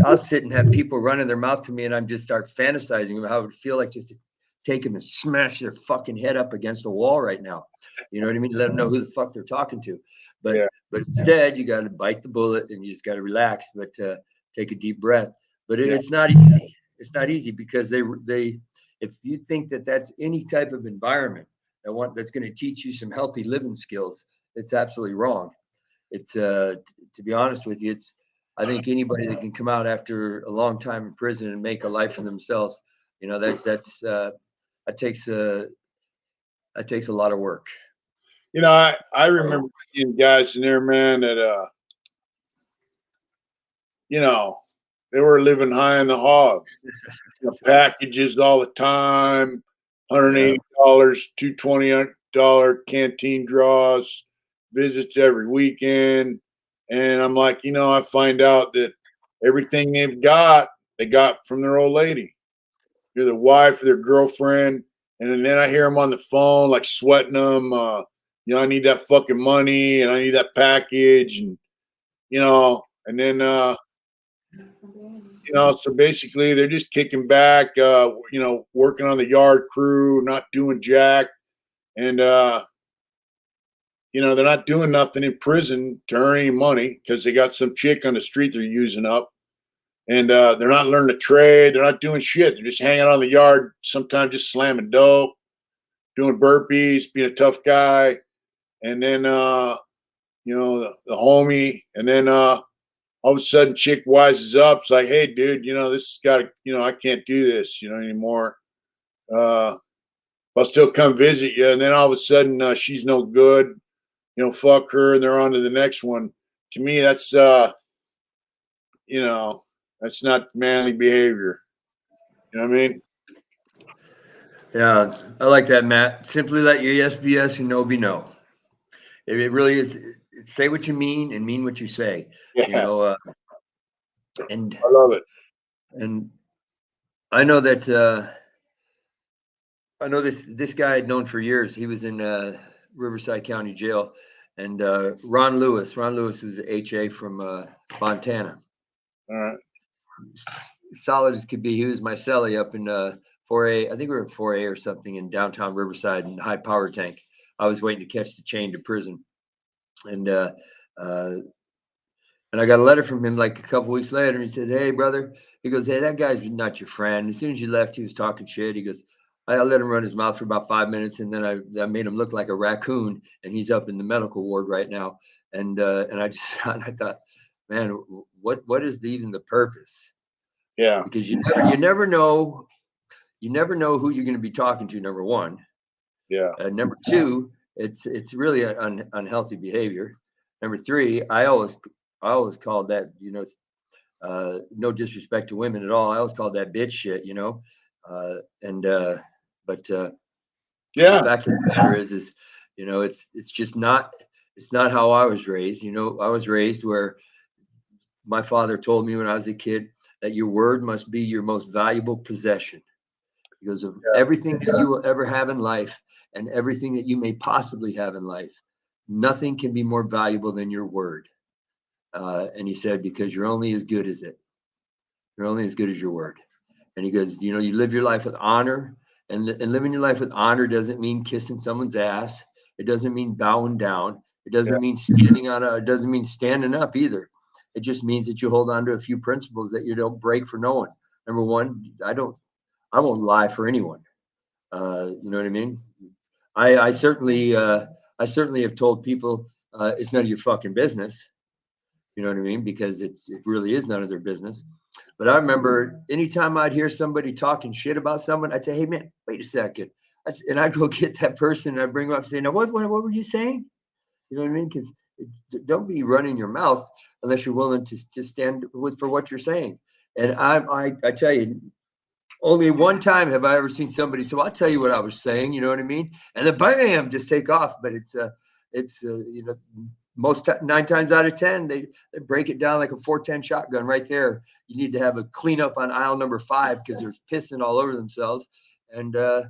I'll sit and have people running their mouth to me, and I'm just start fantasizing about how it would feel like just to take them and smash their fucking head up against a wall right now. You know what I mean? Let them know who the fuck they're talking to. But instead, you got to bite the bullet and you just got to relax, but take a deep breath. But it's not easy. It's not easy because they if you think that that's any type of environment that's going to teach you some healthy living skills, it's absolutely wrong. It's to be honest with you, I think anybody that can come out after a long time in prison and make a life for themselves, that takes a lot of work. I remember seeing guys in there, man, that they were living high in the hog. Packages all the time, $180, $220 canteen draws, visits every weekend. And I'm like, I find out that everything they got from their old lady, either their wife or their girlfriend. And then I hear them on the phone, like sweating them. I need that fucking money and I need that package. And, and then, so basically they're just kicking back, working on the yard crew, not doing jack. And, they're not doing nothing in prison to earn any money because they got some chick on the street they're using up. And they're not learning a trade. They're not doing shit. They're just hanging out in the yard, sometimes just slamming dope. doing burpees, being a tough guy, and then you know, the homie, and then all of a sudden chick wises up. It's like, hey, dude, you know, this has got to, you know, I can't do this, you know, anymore. I'll still come visit you. And then all of a sudden she's no good, you know, fuck her, and they're on to the next one. To me, that's, you know, that's not manly behavior. You know what I mean? Yeah, I like that, Matt. Simply let your yes be yes and no be no. It really is. Say what you mean and mean what you say. Yeah, You know, and I love it. and I know that I know this guy I'd known for years. He was in Riverside County Jail, and Ron Lewis. Ron Lewis was a HA from Montana. All right. Solid as could be. He was my cellie up in 4A. I think we were at 4A or something in downtown Riverside in high power tank. I was waiting to catch the chain to prison, and I got a letter from him like a couple weeks later. And he said, "Hey, brother," he goes, "Hey, that guy's not your friend." As soon as you left, he was talking shit. He goes, I let him run his mouth for about 5 minutes, and then I made him look like a raccoon, and he's up in the medical ward right now. And I just I thought, man, what is even the purpose? Yeah. Because you never know who you're going to be talking to. Number one. Yeah. Number two, it's really unhealthy behavior. Number three, I always called that, you know, no disrespect to women at all. I always called that bitch shit, you know. But Yeah. the fact of the matter is, you know, it's just not how I was raised. You know, I was raised where my father told me when I was a kid that your word must be your most valuable possession, because of everything that you will ever have in life and everything that you may possibly have in life. Nothing can be more valuable than your word. And he said, because you're only as good as it. You're only as good as your word. And he goes, you know, you live your life with honor, and living your life with honor doesn't mean kissing someone's ass. It doesn't mean bowing down. It doesn't mean it doesn't mean standing up either. It just means that you hold on to a few principles that you don't break for no one. Number one, I won't lie for anyone. You know what I mean? I certainly have told people it's none of your fucking business. You know what I mean? Because it really is none of their business. But I remember anytime I'd hear somebody talking shit about someone, I'd say, "Hey man, wait a second," and I'd go get that person and I'd bring them up and say, "Now what were you saying?" You know what I mean? Because don't be running your mouth unless you're willing to stand for what you're saying. And I tell you, only one time have I ever seen somebody say, "Well, I'll tell you what I was saying," you know what I mean? And then bam, just take off. But it's you know, 9 times out of 10, they break it down like a 410 shotgun right there. You need to have a cleanup on aisle number 5 because they're pissing all over themselves. And the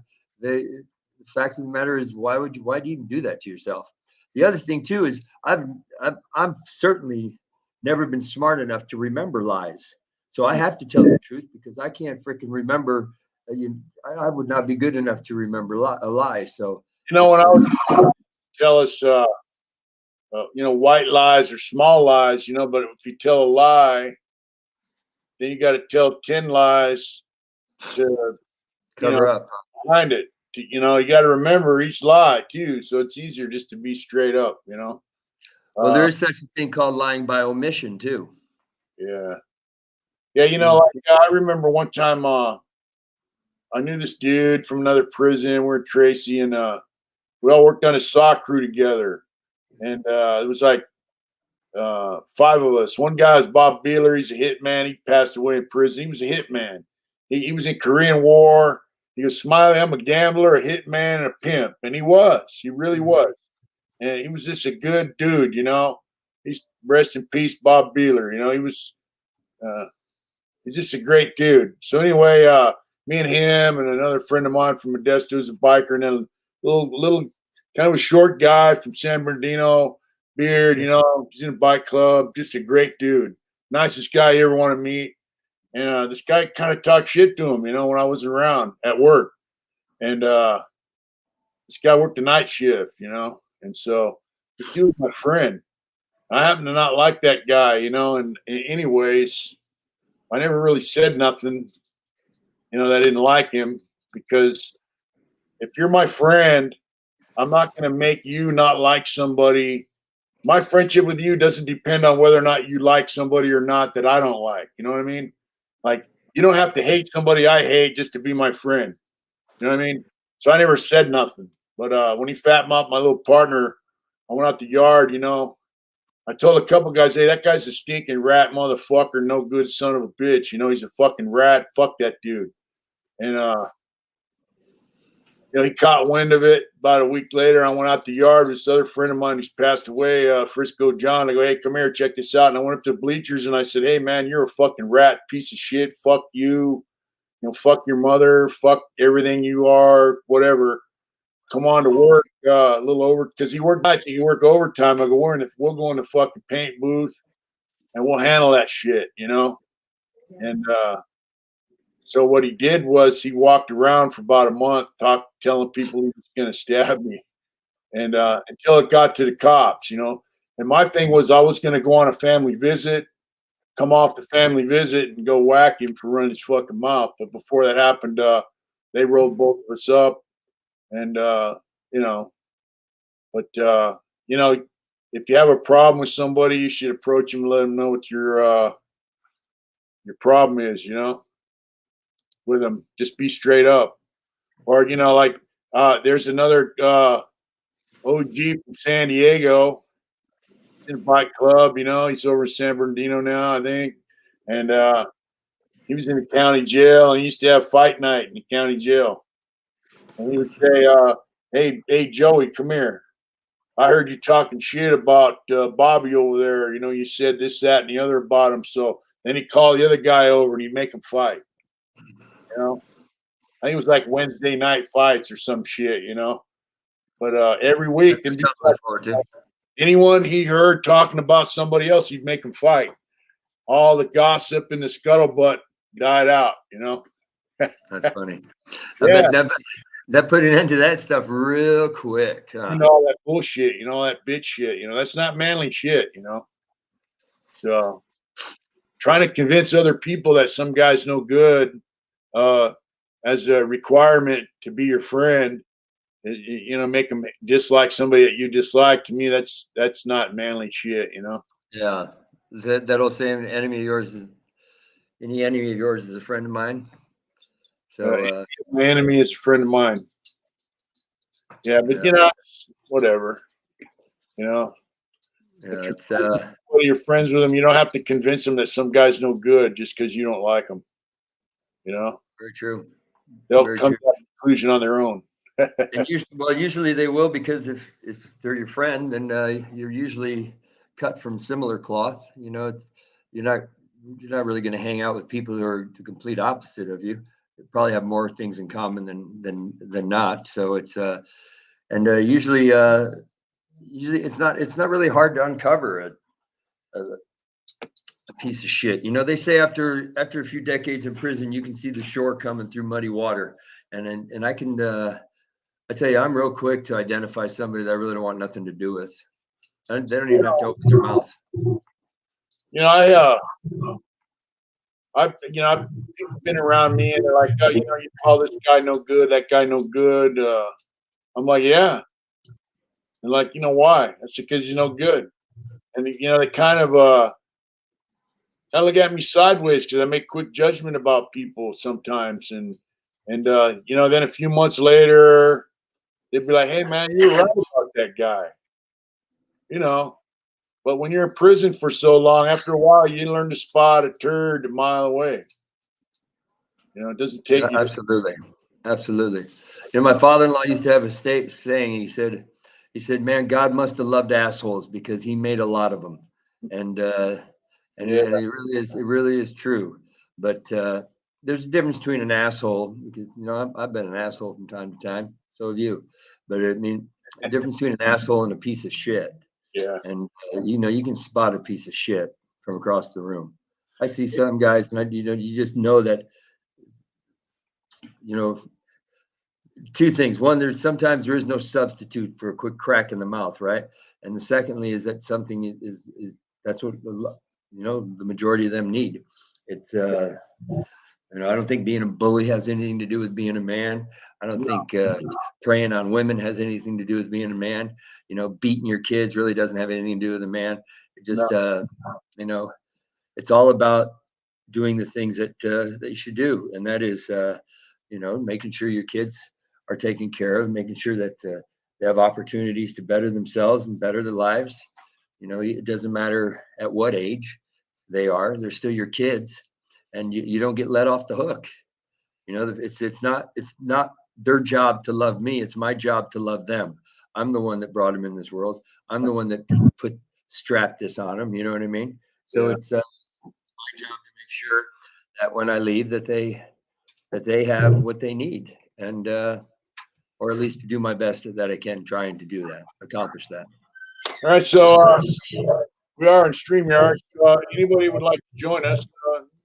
fact of the matter is, why do you even do that to yourself? The other thing too is I've certainly never been smart enough to remember lies. So I have to tell the truth because I can't freaking remember. I would not be good enough to remember a lie. So, You know, when I was tell us, you know, white lies or small lies, you know, but if you tell a lie, then you got to tell 10 lies to cover up. behind it. You know, you got to remember each lie too. So it's easier just to be straight up, you know? Well, there is such a thing called lying by omission too. Yeah. Yeah. You know, like, I remember one time, I knew this dude from another prison. We're in Tracy, and we all worked on a saw crew together. And it was like 5 of us. One guy is Bob Beeler. He's a hitman. He passed away in prison. He was a hitman. He was in Korean War. He was Smiley. I'm a gambler, a hitman, and a pimp. And he was. He really was. And he was just a good dude, you know. He's rest in peace, Bob Beeler. You know, he's just a great dude. So anyway, me and him and another friend of mine from Modesto who's a biker, and then a little kind of a short guy from San Bernardino, beard, you know, he's in a bike club, just a great dude. Nicest guy you ever want to meet. And this guy kind of talked shit to him, you know, when I was around at work. And this guy worked the night shift, you know. And so this dude was my friend. I happen to not like that guy, you know, and anyways, I never really said nothing, you know, that I didn't like him, because if you're my friend, I'm not going to make you not like somebody. My friendship with you doesn't depend on whether or not you like somebody or not that I don't like. You know what I mean? Like, you don't have to hate somebody I hate just to be my friend. You know what I mean? So I never said nothing. But when he fat mouthed my little partner, I went out the yard, I told a couple guys, hey, that guy's a stinking rat motherfucker, no good son of a bitch. He's a fucking rat. Fuck that dude. And he caught wind of it. About a week later, I went out the yard with this other friend of mine who's passed away, Frisco John. I go, hey, come here, check this out. And I went up to the bleachers and I said, hey, man, you're a fucking rat, piece of shit. Fuck you. Fuck your mother. Fuck everything you are, whatever. Come on to work a little over because he worked nights. He work overtime. I go, we'll go in the fucking paint booth and we'll handle that shit, And so what he did was he walked around for about a month, telling people he was going to stab me, and until it got to the cops, And my thing was I was going to go on a family visit, come off the family visit, and go whack him for running his fucking mouth. But before that happened, they rolled both of us up, and if you have a problem with somebody, you should approach them and let them know what your problem is, with them. Just be straight up. Or, there's another OG from San Diego. He's in a bike club, he's over in San Bernardino now, I think. And he was in the county jail and he used to have fight night in the county jail. And he would say, hey, Joey, come here. I heard you talking shit about Bobby over there. You said this, that, and the other about him. So then he'd call the other guy over and he'd make him fight. I think it was like Wednesday night fights or some shit, But every week, anyone he heard talking about somebody else, he'd make them fight. All the gossip and the scuttlebutt died out, That's funny. Yeah. I bet that put an end to that stuff real quick. Huh? All that bullshit, that bitch shit, that's not manly shit, So trying to convince other people that some guy's no good as a requirement to be your friend, make them dislike somebody that you dislike. To me, that's not manly shit, Yeah, that old saying, any enemy of yours is a friend of mine. So my enemy is a friend of mine. Yeah, but whatever. Yeah, if you're friends with them, you don't have to convince them that some guy's no good just because you don't like them. Very true. They'll come to that conclusion on their own. And usually they will, because if they're your friend, then you're usually cut from similar cloth. You're not really going to hang out with people who are the complete opposite of you. You probably have more things in common than not. So it's usually it's not really hard to uncover a piece of shit. They say after a few decades in prison, you can see the shore coming through muddy water. And I can I tell you, I'm real quick to identify somebody that I really don't want nothing to do with. And they don't even have to open their mouth. I've been around me and they're like, oh, you call this guy no good, that guy no good. I'm like, yeah. And like, why? That's because he's no good. And they kind of look at me sideways because I make quick judgment about people sometimes. And then a few months later, they'd be like, hey man, you're right about that guy. But when you're in prison for so long, after a while, you learn to spot a turd a mile away. It doesn't take you. Absolutely. My father-in-law used to have a saying. He said, man, God must have loved assholes because he made a lot of them. And it really is true. But there's a difference between an asshole, because, I've been an asshole from time to time. So have you. But the difference between an asshole and a piece of shit. Yeah. And you can spot a piece of shit from across the room. I see some guys, and you just know that. Two things. One, sometimes there is no substitute for a quick crack in the mouth, right? And the secondly is that something is that's what the majority of them need. It's You know, I don't think being a bully has anything to do with being a man. I don't think preying on women has anything to do with being a man. You know, beating your kids really doesn't have anything to do with a man. It just, you know, it's all about doing the things that that you should do, and that is, you know, making sure your kids are taken care of, making sure that they have opportunities to better themselves and better their lives. You know, it doesn't matter at what age they are; they're still your kids, and you don't get let off the hook. You know, it's not their job to love me; it's my job to love them. I'm the one that brought them in this world. I'm the one that strapped this on them. You know what I mean? So Yeah. it's my job to make sure that when I leave, that they have what they need, and or at least to do my best that I can, trying to do that, accomplish that. All right, so we are in StreamYard. Anybody would like to join us,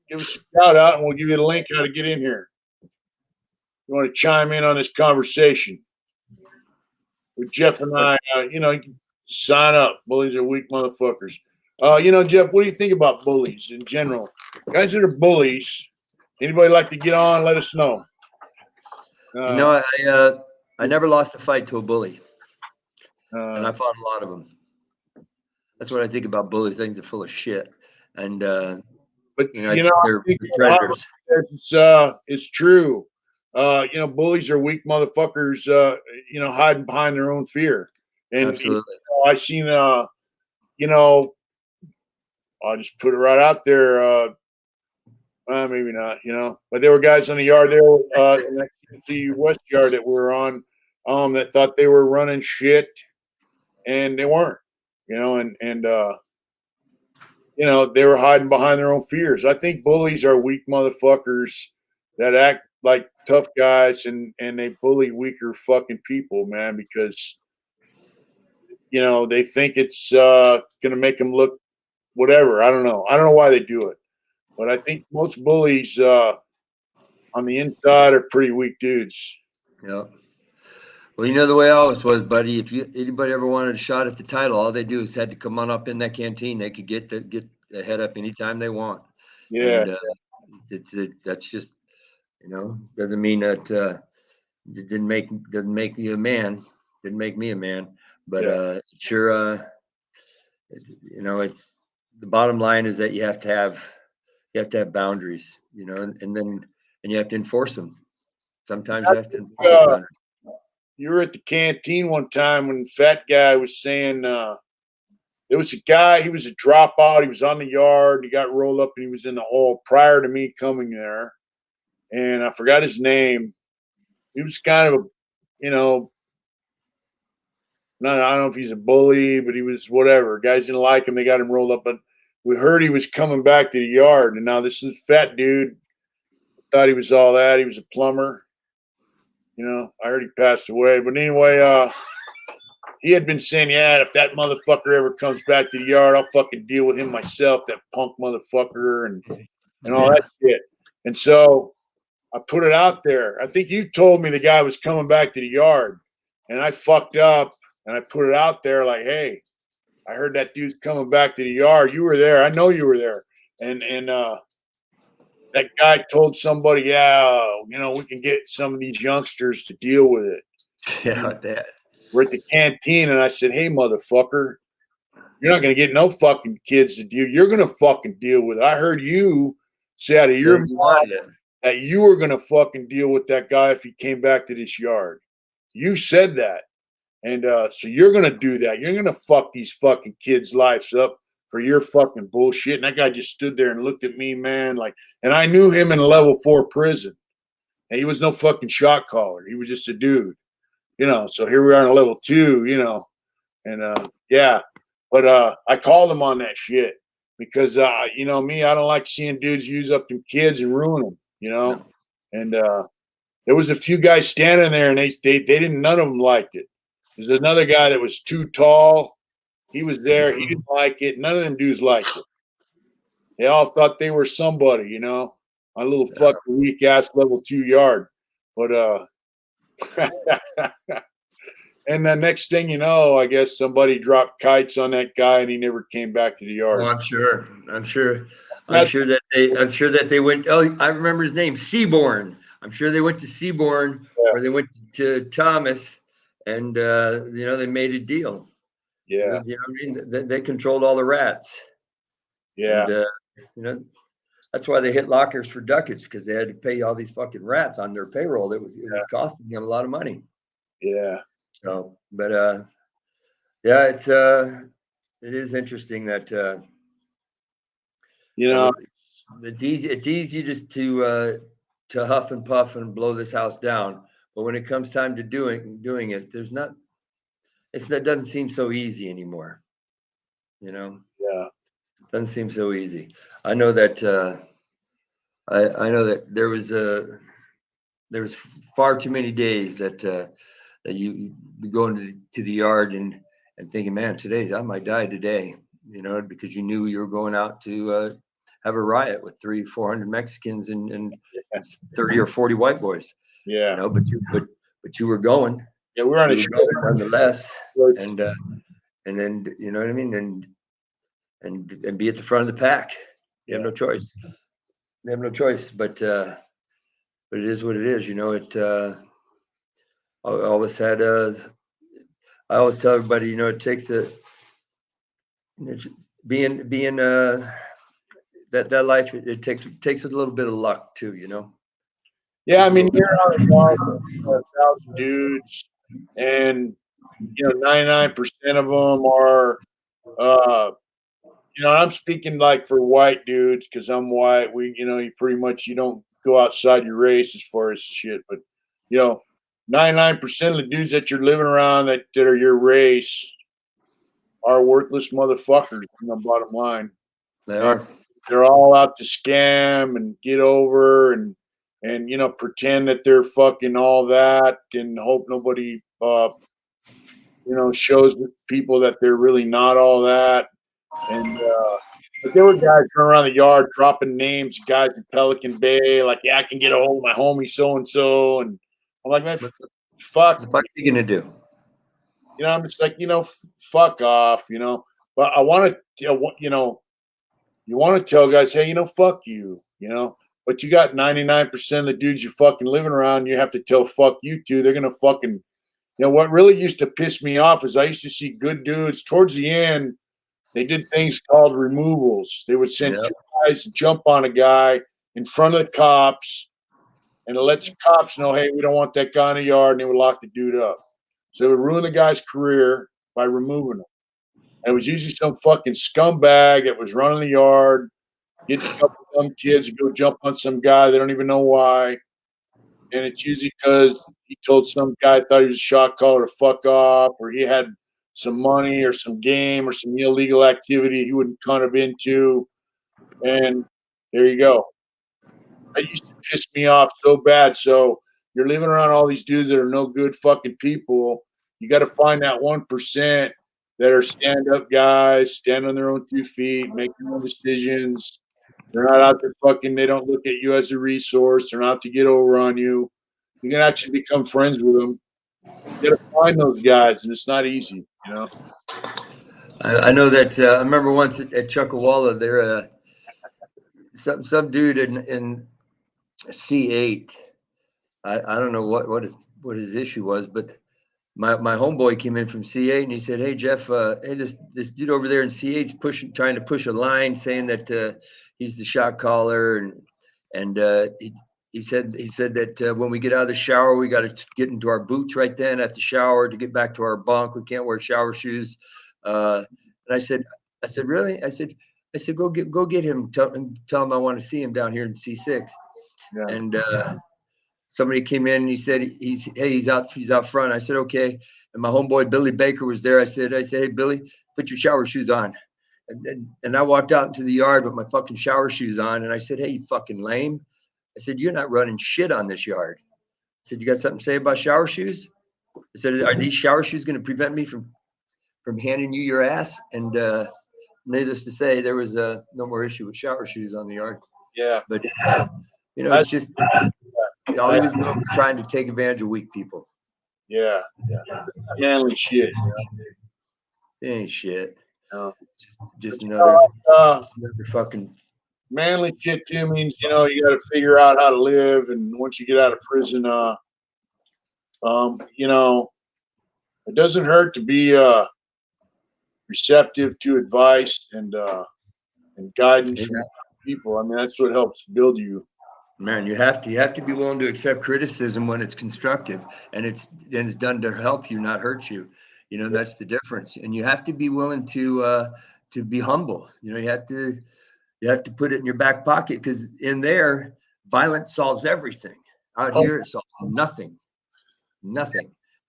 give us a shout out, and we'll give you the link how to get in here. You want to chime in on this conversation with Jeff and I? You know, you can sign up. Bullies are weak motherfuckers. You know, Jeff, what do you think about bullies in general? Guys that are bullies. Anybody like to get on? Let us know. You know, I never lost a fight to a bully, and I uh, fought a lot of them. That's what I think about bullies. I think they're full of shit, and but you know, I you think know, they're predators. it's true. You know, bullies are weak motherfuckers. You know, hiding behind their own fear. And Absolutely. I seen. You know, I'll just put it right out there. Maybe not. You know, but there were guys on the yard there in that the West yard that we were on, that thought they were running shit, and they weren't. You know, and you know, they were hiding behind their own fears. I think bullies are weak motherfuckers that act like tough guys, and they bully weaker fucking people, man, because you know they think it's gonna make them look whatever. I don't know. I don't know why they do it, but I think most bullies on the inside are pretty weak dudes. Yeah. Well, you know the way I always was, buddy. If anybody ever wanted a shot at the title, all they do is had to come on up in that canteen. They could get the head up anytime they want, Yeah, and that's just, you know, doesn't mean that it doesn't make you a man. Didn't make me a man, but sure, you know, it's the bottom line is that you have to have boundaries, you know, and you have to enforce them. Sometimes you have to enforce those boundaries. you were at the canteen one time when Fat Guy was saying there was a guy. He was a dropout. He was on the yard. He got rolled up and he was in the hole prior to me coming there, and I forgot his name. He was kind of a, you know, I don't know if he's a bully, but he was whatever. Guys didn't like him. They got him rolled up, but we heard he was coming back to the yard. And now this is fat dude. Thought he was all that. He was a plumber. You know, I heard he passed away. But anyway, he had been saying, yeah, if that motherfucker ever comes back to the yard, I'll fucking deal with him myself, that punk motherfucker, and all that shit. And so I put it out there. I think you told me the guy was coming back to the yard, and I fucked up. And I put it out there like, hey, I heard that dude's coming back to the yard. You were there. I know you were there. And that guy told somebody, yeah, you know, we can get some of these youngsters to deal with it. Yeah, that. We're at the canteen, and I said, hey, motherfucker, you're not going to get no fucking kids to deal. You're going to fucking deal with it. I heard you say out of your mouth that you were going to fucking deal with that guy if he came back to this yard. You said that. And so you're going to do that. You're going to fuck these fucking kids' lives up for your fucking bullshit. And that guy just stood there and looked at me, man, like, and I knew him in a level 4 prison. And he was no fucking shot caller. He was just a dude, you know. So here we are in a level 2, you know. And yeah, but I called him on that shit because, you know, me, I don't like seeing dudes use up them kids and ruin them, you know. No. And there was a few guys standing there, and they didn't. None of them liked it. There's another guy that was too tall. He was there. He didn't like it. None of them dudes liked it. They all thought they were somebody, you know, on a little fucking weak ass level 2 yard. But And the next thing you know, I guess somebody dropped kites on that guy and he never came back to the yard. Oh, I'm sure. I'm sure That's- that they went. Oh, I remember his name, Seaborn. I'm sure they went to Seaborn Yeah. or they went to Thomas, and they made a deal. Yeah. You know what I mean? They controlled all the rats. Yeah. And that's why they hit lockers for ducats, because they had to pay all these fucking rats on their payroll. It was costing them a lot of money. Yeah. So, but yeah, it is interesting that it's easy just to huff and puff and blow this house down. But when it comes time to doing it, it doesn't seem so easy anymore. Yeah. Doesn't seem so easy. I know that I know that there was far too many days that you go into the yard and thinking, man, I might die today, because you knew you were going out to have a riot with 300-400 Mexicans and 30 or 40 white boys. Yeah. But you were going. Yeah, we're on a You show. were going nonetheless, and then you know what I mean, and be at the front of the pack. You have no choice. They have no choice, but it is what it is. I always had I always tell everybody, it takes being that life. It takes a little bit of luck too. Yeah, I mean, you're on a yard with 1,000 dudes, and 99% of them are, I'm speaking like for white dudes because I'm white. You pretty much you don't go outside your race as far as shit, but 99% of the dudes that you're living around that are your race are worthless motherfuckers. Bottom line, They are. they're all out to scam and get over and pretend that they're fucking all that and hope nobody shows people that they're really not all that. And but there were guys running around the yard dropping names, guys in Pelican Bay, like, yeah, I can get a hold of my homie so and so, and I'm like, man, fuck. What the fuck's he gonna do? I'm just like, fuck off, But I want to, you want to tell guys, hey, fuck you, But you got 99% of the dudes you're fucking living around, you have to tell fuck you to. They're gonna fucking, what really used to piss me off is I used to see good dudes towards the end. They did things called removals. They would send two guys to jump on a guy in front of the cops, and it lets the cops know, hey, we don't want that guy in the yard, and they would lock the dude up. So it would ruin the guy's career by removing him. And it was usually some fucking scumbag that was running the yard, getting a couple of young kids to go jump on some guy. They don't even know why. And it's usually because he told some guy thought he was a shot caller to fuck off, or he had some money or some game or some illegal activity he wouldn't kind of into. And there you go. That used to piss me off so bad. So you're living around all these dudes that are no good fucking people. You got to find that 1% that are stand-up guys, stand on their own 2 feet, make their own decisions. They're not out there fucking, they don't look at you as a resource. They're not out to get over on you. You can actually become friends with them. You got to find those guys, and it's not easy, I know that I remember once at Chuckawalla, there some dude in C8. I don't know what his issue was, but my homeboy came in from C8 and he said, "Hey Jeff, hey this dude over there in C8's trying to push a line, saying that he's the shot caller, and he said that when we get out of the shower, we got to get into our boots right then at the shower to get back to our bunk. We can't wear shower shoes." And I said, really? I said, go get him. Tell him I want to see him down here in C6. Yeah. And somebody came in and he said, he's out front. I said, okay. And my homeboy Billy Baker was there. I said, hey Billy, put your shower shoes on. And I walked out into the yard with my fucking shower shoes on. And I said, hey, you fucking lame. I said, you're not running shit on this yard. I said, you got something to say about shower shoes? I said, are these shower shoes going to prevent me from handing you your ass? And needless to say, there was no more issue with shower shoes on the yard. Yeah. But it's just all he was doing was trying to take advantage of weak people. Yeah. Manly shit. It ain't shit. No. Just another Uh, fucking. manly shit too means, you know, you got to figure out how to live. And once you get out of prison, you know, it doesn't hurt to be receptive to advice and guidance from people. I mean, that's what helps build you. Man, you have to be willing to accept criticism when it's constructive and it's done to help you, not hurt you. You know, that's the difference. And you have to be willing to be humble. You know, you have to put it in your back pocket, because in there, violence solves everything. Out here, it solves nothing.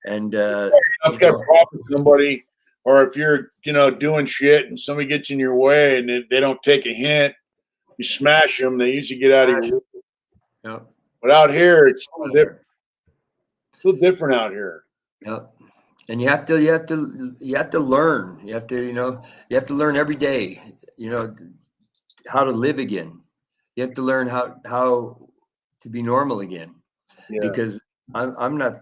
And I've got a problem with somebody, or if you're, you know, doing shit and somebody gets in your way and they don't take a hint, you smash them. They usually get out of your way. Yep. But out here, it's a little different out here. Yep. And you have to learn. You have to learn every day, you know, how to live again. You have to learn how to be normal again. Yeah. Because I'm not,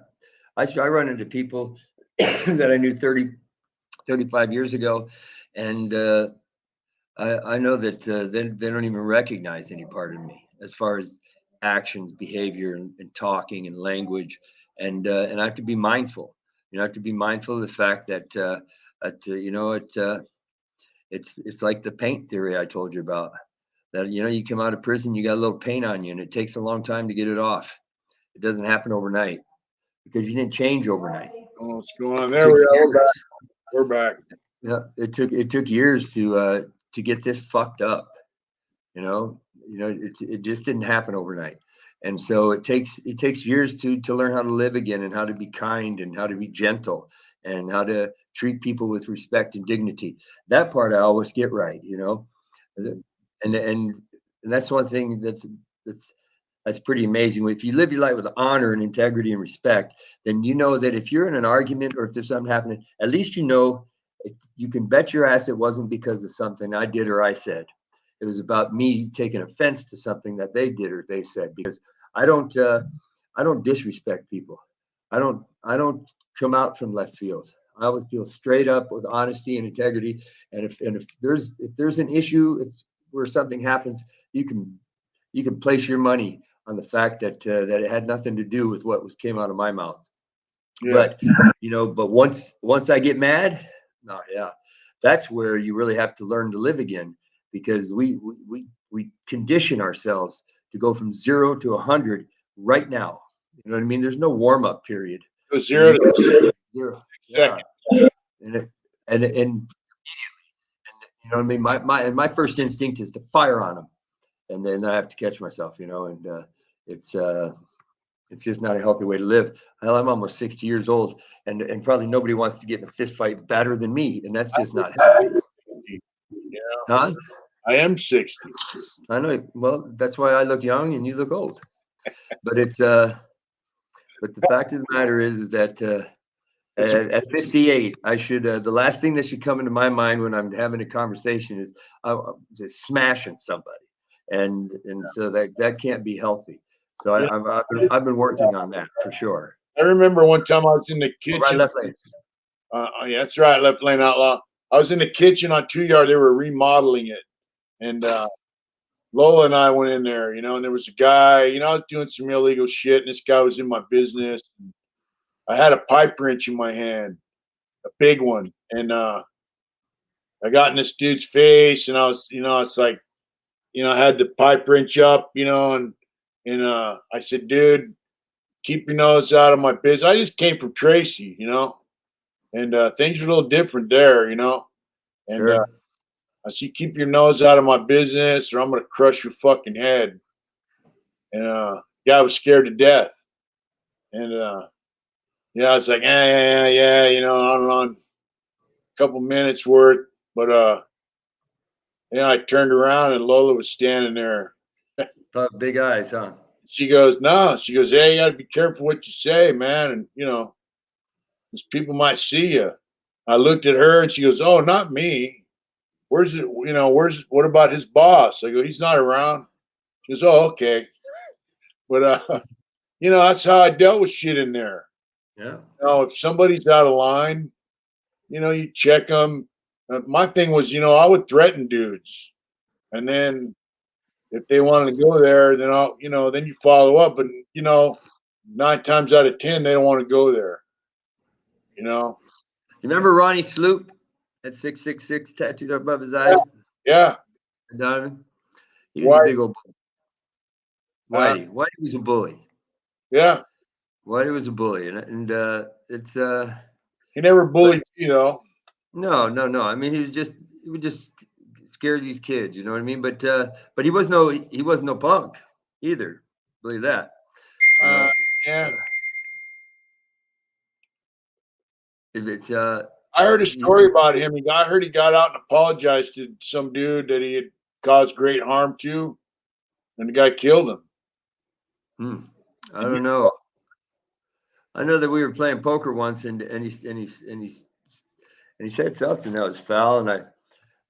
I run into people that I knew 30, 35 years ago. And I know that they don't even recognize any part of me as far as actions, behavior, and talking and language. And I have to be mindful. You know, I have to be mindful of the fact that you know, it's like the paint theory I told you about. That, you know, you come out of prison, you got a little paint on you, and it takes a long time to get it off. It doesn't happen overnight because you didn't change overnight. Oh, what's going on? There we are. We're back. Yeah, it took years to get this fucked up. You know, it just didn't happen overnight. And so it takes years to learn how to live again, and how to be kind, and how to be gentle, and how to treat people with respect and dignity. That part I always get right, you know. And that's one thing that's pretty amazing. If you live your life with honor and integrity and respect, then you know that if you're in an argument or if there's something happening, at least you know you can bet your ass it wasn't because of something I did or I said. It was about me taking offense to something that they did or they said, because I don't disrespect people. I don't come out from left field. I always deal straight up with honesty and integrity. And if there's an issue where something happens, you can place your money on the fact that it had nothing to do with what came out of my mouth. Yeah. But you know, once I get mad, that's where you really have to learn to live again. Because we condition ourselves to go from 0 to 100 right now. You know what I mean? There's no warm up period. 0 to 0. Second. Yeah. And immediately, and you know what I mean? My first instinct is to fire on them, and then I have to catch myself. You know, and it's just not a healthy way to live. Hell, I'm almost 60 years old, and probably nobody wants to get in a fist fight better than me, and that's just not healthy. Yeah. Huh? I am 60. I know. Well, that's why I look young and you look old. But but the fact of the matter is that at 58, I should. The last thing that should come into my mind when I'm having a conversation is just smashing somebody, and so that can't be healthy. So I've been working on that for sure. I remember one time I was in the kitchen. Right, left lane. Yeah, that's right, left lane outlaw. I was in the kitchen on 2 Yard. They were remodeling it. And Lola and I went in there, you know, and there was a guy, you know, I was doing some illegal shit, and this guy was in my business. I had a pipe wrench in my hand, a big one. And I got in this dude's face, and I was, you know, it's like, you know, I had the pipe wrench up, you know, and I said, dude, keep your nose out of my business. I just came from Tracy, you know, and things are a little different there, you know. And Sure. I said, keep your nose out of my business, or I'm going to crush your fucking head. And guy was scared to death. And, you know, I was like, yeah, you know, on a couple minutes worth. But, you know, I turned around and Lola was standing there. Big eyes, huh? She goes, no. She goes, hey, you got to be careful what you say, man. And, you know, these people might see you. I looked at her and she goes, oh, not me. Where's it? You know, what about his boss? I go, he's not around. She goes, oh, okay. But, you know, that's how I dealt with shit in there. Yeah. Now, if somebody's out of line, you check them. My thing was, I would threaten dudes, and then if they wanted to go there, then then you follow up, and 9 times out of 10, they don't want to go there. You remember Ronnie Sloop at 666 tattooed above his eye? Yeah. Donovan? He was a big old bully. Whitey. Whitey was a bully. Yeah. Whitey was a bully. And it's He never bullied me though. No. I mean, he would just scare these kids, you know what I mean? But he was no punk either. Believe that. Yeah. If it's I heard a story about him. I heard he got out and apologized to some dude that he had caused great harm to, and the guy killed him. I don't know. I know that we were playing poker once, and he said something that was foul, and I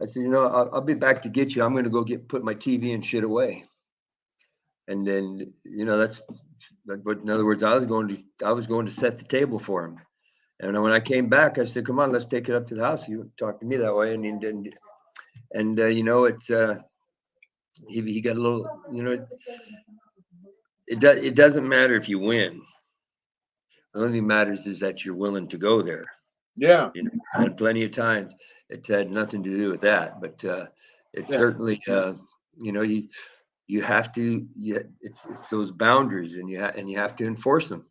said, I'll be back to get you. I'm going to go put my TV and shit away. And then, that's but in other words, I was going to set the table for him. And when I came back, I said, come on, let's take it up to the house. You talk to me that way. And it's, he got a little, it doesn't matter if you win. The only thing matters is that you're willing to go there. Yeah. I had plenty of times. It had nothing to do with that, but it's certainly, you have to, it's those boundaries, and you have to enforce them.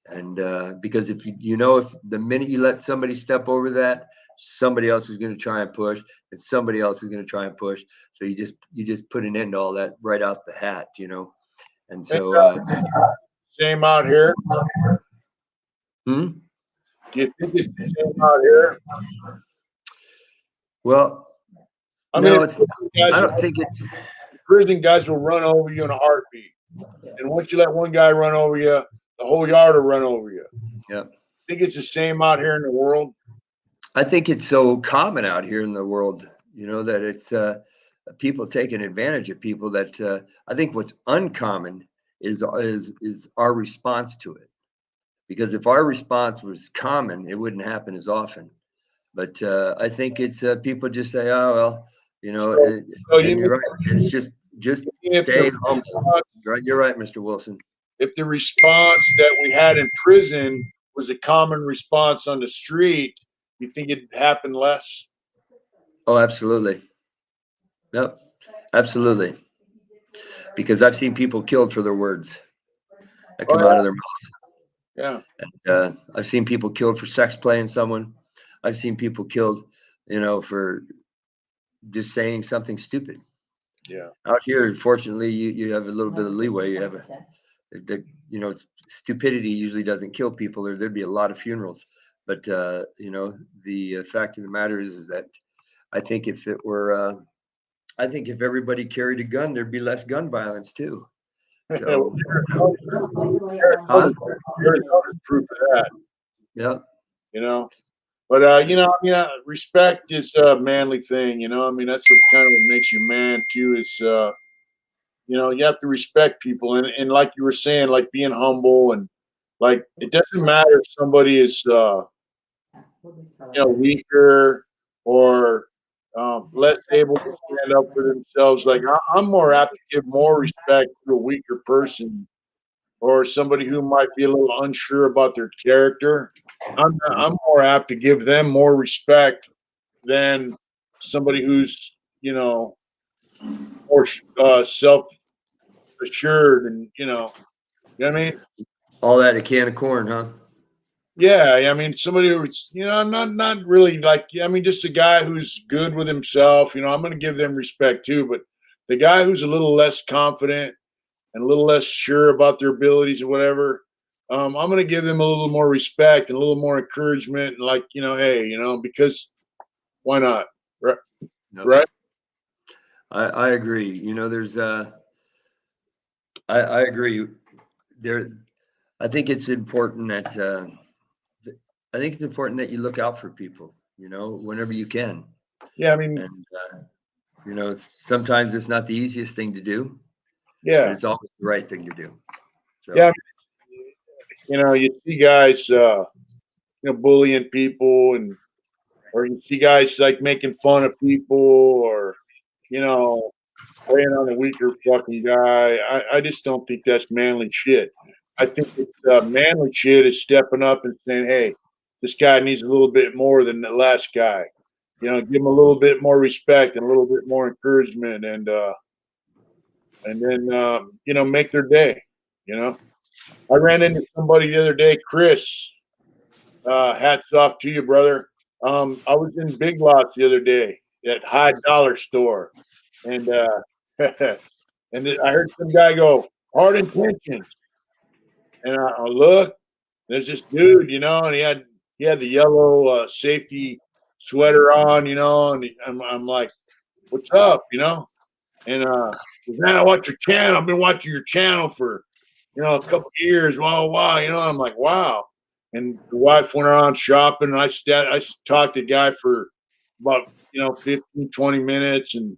And because if if the minute you let somebody step over that, somebody else is going to try and push, and somebody else is going to try and push. So you just put an end to all that right out the hat, And so same out here. Do you think it's the same out here? Well, I don't think it's. Prison guys will run over you in a heartbeat, and once you let one guy run over you, the whole yard will run over you. Yeah. Think it's the same out here in the world? I think it's so common out here in the world, that it's people taking advantage of people. That I think what's uncommon is our response to it. Because if our response was common, it wouldn't happen as often. But I think it's people just say, oh well, you're right. It's just stay humble. Right, you're right, Mr. Wilson. If the response that we had in prison was a common response on the street, you think it'd happen less? Oh, absolutely. Yep, absolutely. Because I've seen people killed for their words that come out of their mouth. Yeah. And, I've seen people killed for sex playing someone. I've seen people killed, for just saying something stupid. Yeah. Out here, fortunately, you have a little bit of leeway. You have stupidity usually doesn't kill people, or there'd be a lot of funerals. But the fact of the matter is that I think if it were, I think if everybody carried a gun, there'd be less gun violence too. So, Arizona's proof of that. Yeah. But respect is a manly thing. That's what kind of makes you man too. Is you have to respect people, and like you were saying, like being humble, and like it doesn't matter if somebody is weaker or less able to stand up for themselves. Like I'm more apt to give more respect to a weaker person or somebody who might be a little unsure about their character. I'm more apt to give them more respect than somebody who's more self-assured, and you know what I mean. All that a can of corn, huh? Yeah, I mean, somebody who's, not really like, just a guy who's good with himself, I'm going to give them respect too. But the guy who's a little less confident and a little less sure about their abilities or whatever, I'm going to give them a little more respect and a little more encouragement. And like, hey, because why not? Right. Nope. Right. I agree. There's, I agree there. I think it's important that, you look out for people, whenever you can. Yeah. I mean, and, sometimes it's not the easiest thing to do. Yeah. But it's always the right thing to do. So. Yeah. you see guys, bullying people, or you see guys like making fun of people, or playing on a weaker fucking guy. I just don't think that's manly shit. I think it's manly shit is stepping up and saying, "Hey, this guy needs a little bit more than the last guy." Give him a little bit more respect and a little bit more encouragement, and then make their day. I ran into somebody the other day, Chris. Hats off to you, brother. I was in Big Lots the other day at High Dollar Store, and I heard some guy go, "Hard intentions," and I look. There's this dude, and he had the yellow safety sweater on, and I'm like, "What's up?" And man, I watch your channel. I've been watching your channel for a couple of years. Wow. I'm like, wow. And the wife went around shopping, and I talked to the guy for about 15, 20 minutes, and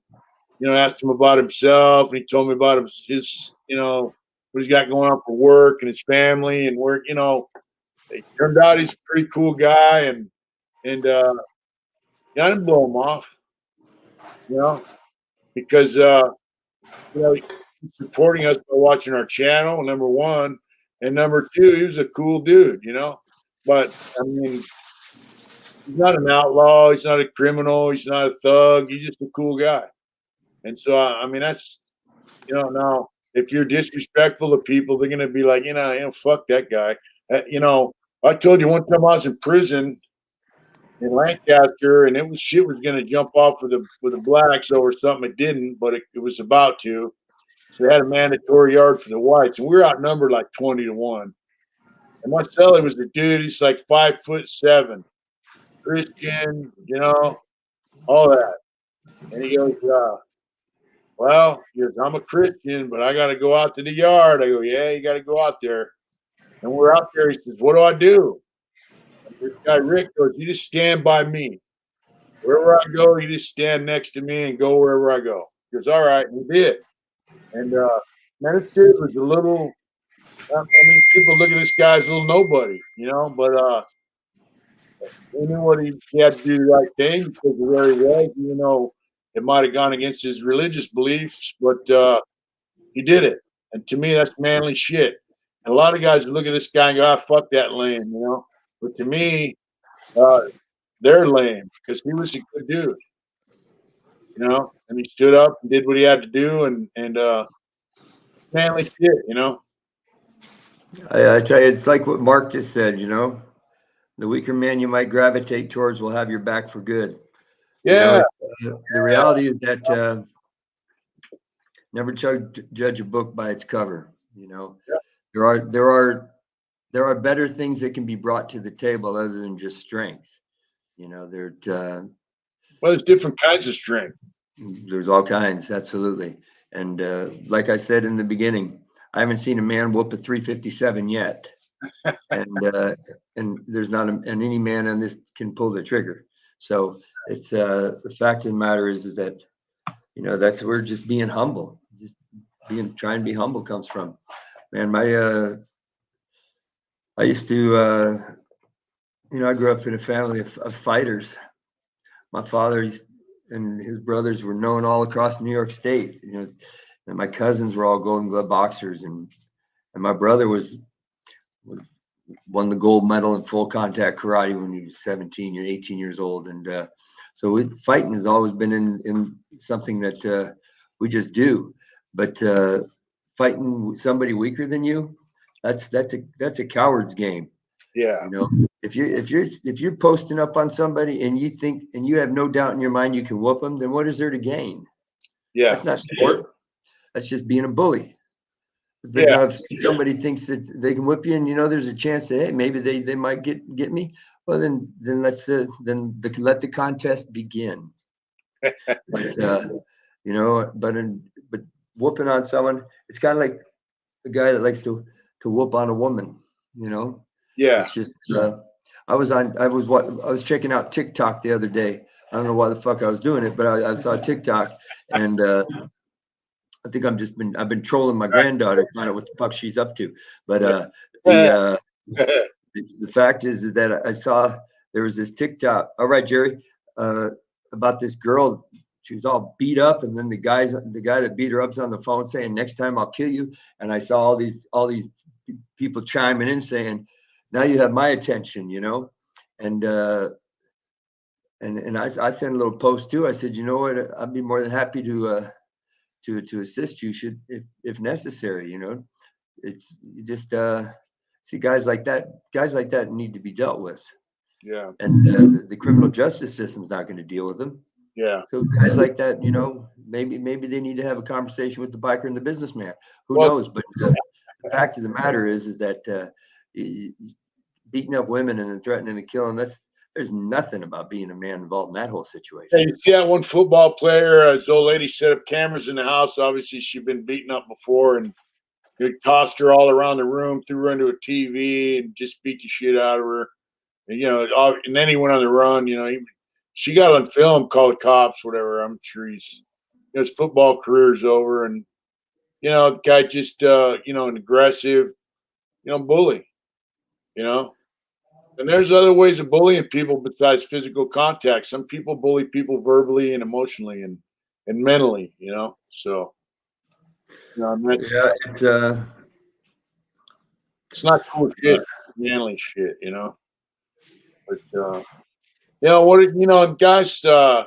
asked him about himself, and he told me about his what he's got going on for work and his family and work. It turned out he's a pretty cool guy, and I didn't blow him off, because he's supporting us by watching our channel, number one, and number two, he was a cool dude, But I mean, he's not an outlaw, he's not a criminal, he's not a thug, he's just a cool guy. And so I mean, that's now if you're disrespectful to people, they're gonna be like, fuck that guy. I told you one time I was in prison in Lancaster, and shit was gonna jump off with the blacks over something. It didn't, but it was about to. So they had a mandatory yard for the whites, and we were outnumbered like 20-1. And my cellie was a dude. He's like 5'7", Christian, all that. And he goes, well, he goes, I'm a Christian, but I got to go out to the yard. I go, yeah, you got to go out there. And we're out there. He says, what do I do? And this guy, Rick, goes, you just stand by me. Wherever I go, you just stand next to me and go wherever I go. He goes, all right. And he did. And, man, this kid was a little, I mean, people look at this guy as a little nobody, but he knew what he had to do the right thing because of where he was, even though it might have gone against his religious beliefs, but he did it. And to me, that's manly shit. And a lot of guys look at this guy and go, fuck that lame, But to me, they're lame because he was a good dude, and he stood up and did what he had to do, and manly shit, I tell you, it's like what Mark just said, the weaker man you might gravitate towards will have your back for good. Yeah. The reality is that never judge a book by its cover. Yeah. There are better things that can be brought to the table other than just strength. Well, there's different kinds of strength. There's all kinds, absolutely. And like I said in the beginning, I haven't seen a man whoop a 357 yet, and there's not any man on this can pull the trigger. So it's the fact of the matter is that that's where just being humble, trying to be humble comes from. Man, I used to I grew up in a family of fighters. My father and his brothers were known all across New York State. And my cousins were all Golden Glove boxers, and my brother won the gold medal in full contact karate when he was 17 or 18 years old. And so fighting has always been in something that we just do. But fighting somebody weaker than you, that's a coward's game. Yeah. If you're posting up on somebody and you think and you have no doubt in your mind you can whoop them, then what is there to gain? Yeah. That's not sport. That's just being a bully. But if somebody thinks that they can whip you, and there's a chance that hey, maybe they might get me. Well, then let the contest begin. But but whooping on someone, it's kind of like the guy that likes to whoop on a woman. Yeah. It's just I was checking out TikTok the other day. I don't know why the fuck I was doing it, but I saw TikTok, and I've been trolling my granddaughter to find out what the fuck she's up to. But the fact is that I saw there was this TikTok. All right, Jerry, about this girl. She was all beat up, and then the guy that beat her up's on the phone saying, "Next time I'll kill you." And I saw all these people chiming in saying, "Now you have my attention," you know. And I sent a little post too. I said, "You know what? I'd be more than happy to assist you if necessary." You know, it's you just see guys like that need to be dealt with. Yeah. And the criminal justice system's not going to deal with them. Yeah. So guys like that, you know, maybe they need to have a conversation with the biker and the businessman. Who Well, knows? But the fact of the matter is that beating up women and then threatening to kill them, there's nothing about being a man involved in that whole situation. Hey, you see that one football player? His old lady set up cameras in the house. Obviously, she'd been beaten up before, and they tossed her all around the room, threw her into a TV, and just beat the shit out of her. And, you know, and then he went on the run. You know, she got on film, called the cops, whatever. I'm sure his football career is over. And, you know, the guy just, you know, an aggressive, you know, bully, you know. And there's other ways of bullying people besides physical contact. Some people bully people verbally and emotionally and mentally, you know. So, you know, that's, it's not cool shit, manly shit, you know. But you know what? You know, guys. You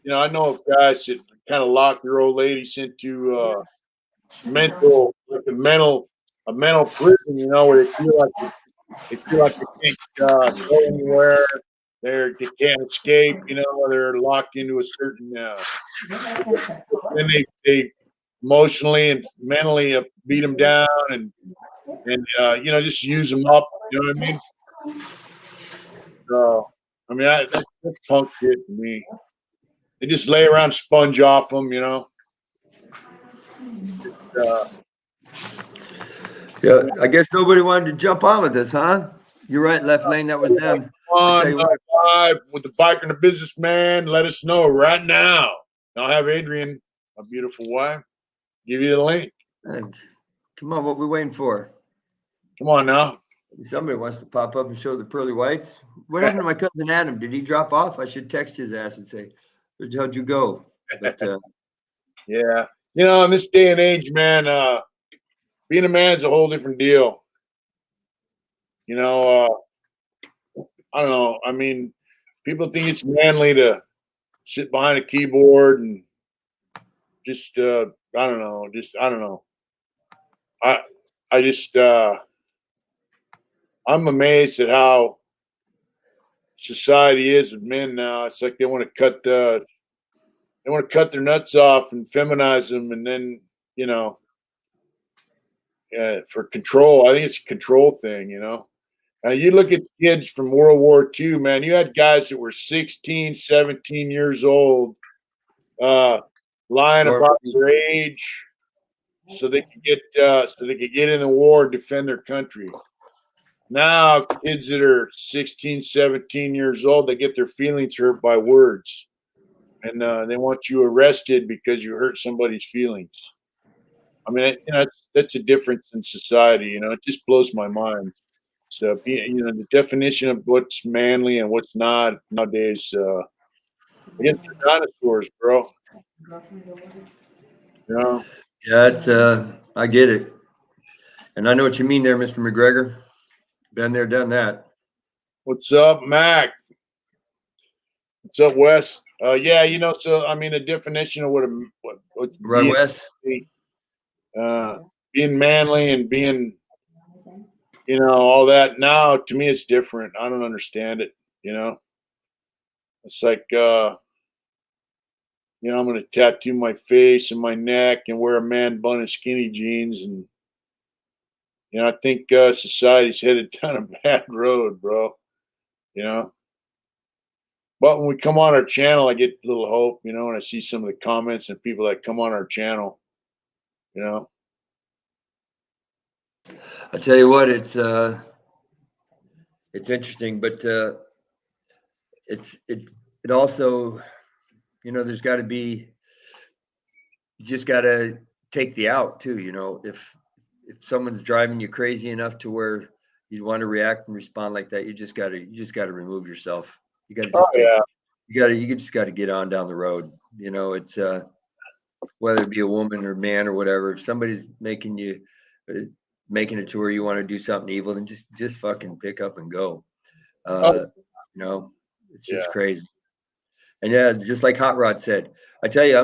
know, I know of guys that kind of lock their old ladies into mental, like a mental prison. You know, where they feel like they can't go anywhere. They can't escape. You know, they're locked into a certain. Then they emotionally and mentally beat them down and you know, just use them up. You know what I mean? So I mean, that's punk shit to me. They just lay around, sponge off them, you know. Yeah, I guess nobody wanted to jump on with this, huh? You're right, left lane. That was them. On live with the biker and the businessman. Let us know right now. I'll have Adrian, my beautiful wife, give you the link. Come on, what we waiting for? Come on now. Somebody wants to pop up and show the pearly whites. What happened to my cousin Adam? Did he drop off? I should text his ass and say, "How'd you go?" But yeah, you know, in this day and age, man, being a man's a whole different deal. You know, I don't know. I mean, people think it's manly to sit behind a keyboard and just I don't know. I don't know. I just I'm amazed at how society is with men now. It's like they want to cut their nuts off and feminize them, and then you know, for control. I think it's a control thing. You know, you look at kids from World War II, man. You had guys that were 16, 17 years old, lying about their age, so they could get in the war and defend their country. Now, kids that are 16, 17 years old, they get their feelings hurt by words. And they want you arrested because you hurt somebody's feelings. I mean, you know, that's a difference in society. You know, it just blows my mind. So, you know, the definition of what's manly and what's not nowadays, I guess they're dinosaurs, bro. You know? Yeah, it's I get it. And I know what you mean there, Mr. McGregor. Been there, done that. What's up, Mac? What's up, Wes? Yeah, you know, so I mean, the definition of what's Right, Wes? Being manly and being, you know, all that. Now, to me, it's different. I don't understand it. You know, it's like, you know, I'm going to tattoo my face and my neck and wear a man bun and skinny jeans, and you know, I think society's headed down a bad road, bro. You know. But when we come on our channel, I get a little hope, you know, and I see some of the comments and people that come on our channel, you know. I tell you what, it's interesting, but it also, you know, there's got to be you just got to take the out too. You know, if someone's driving you crazy enough to where you'd want to react and respond like that, you just got to remove yourself. You got to Oh just take, yeah. you just got to get on down the road. You know, it's whether it be a woman or man or whatever. If somebody's making it to where you want to do something evil, then just fucking pick up and go. You know, it's just Yeah. crazy. And yeah, just like Hot Rod said, I tell you,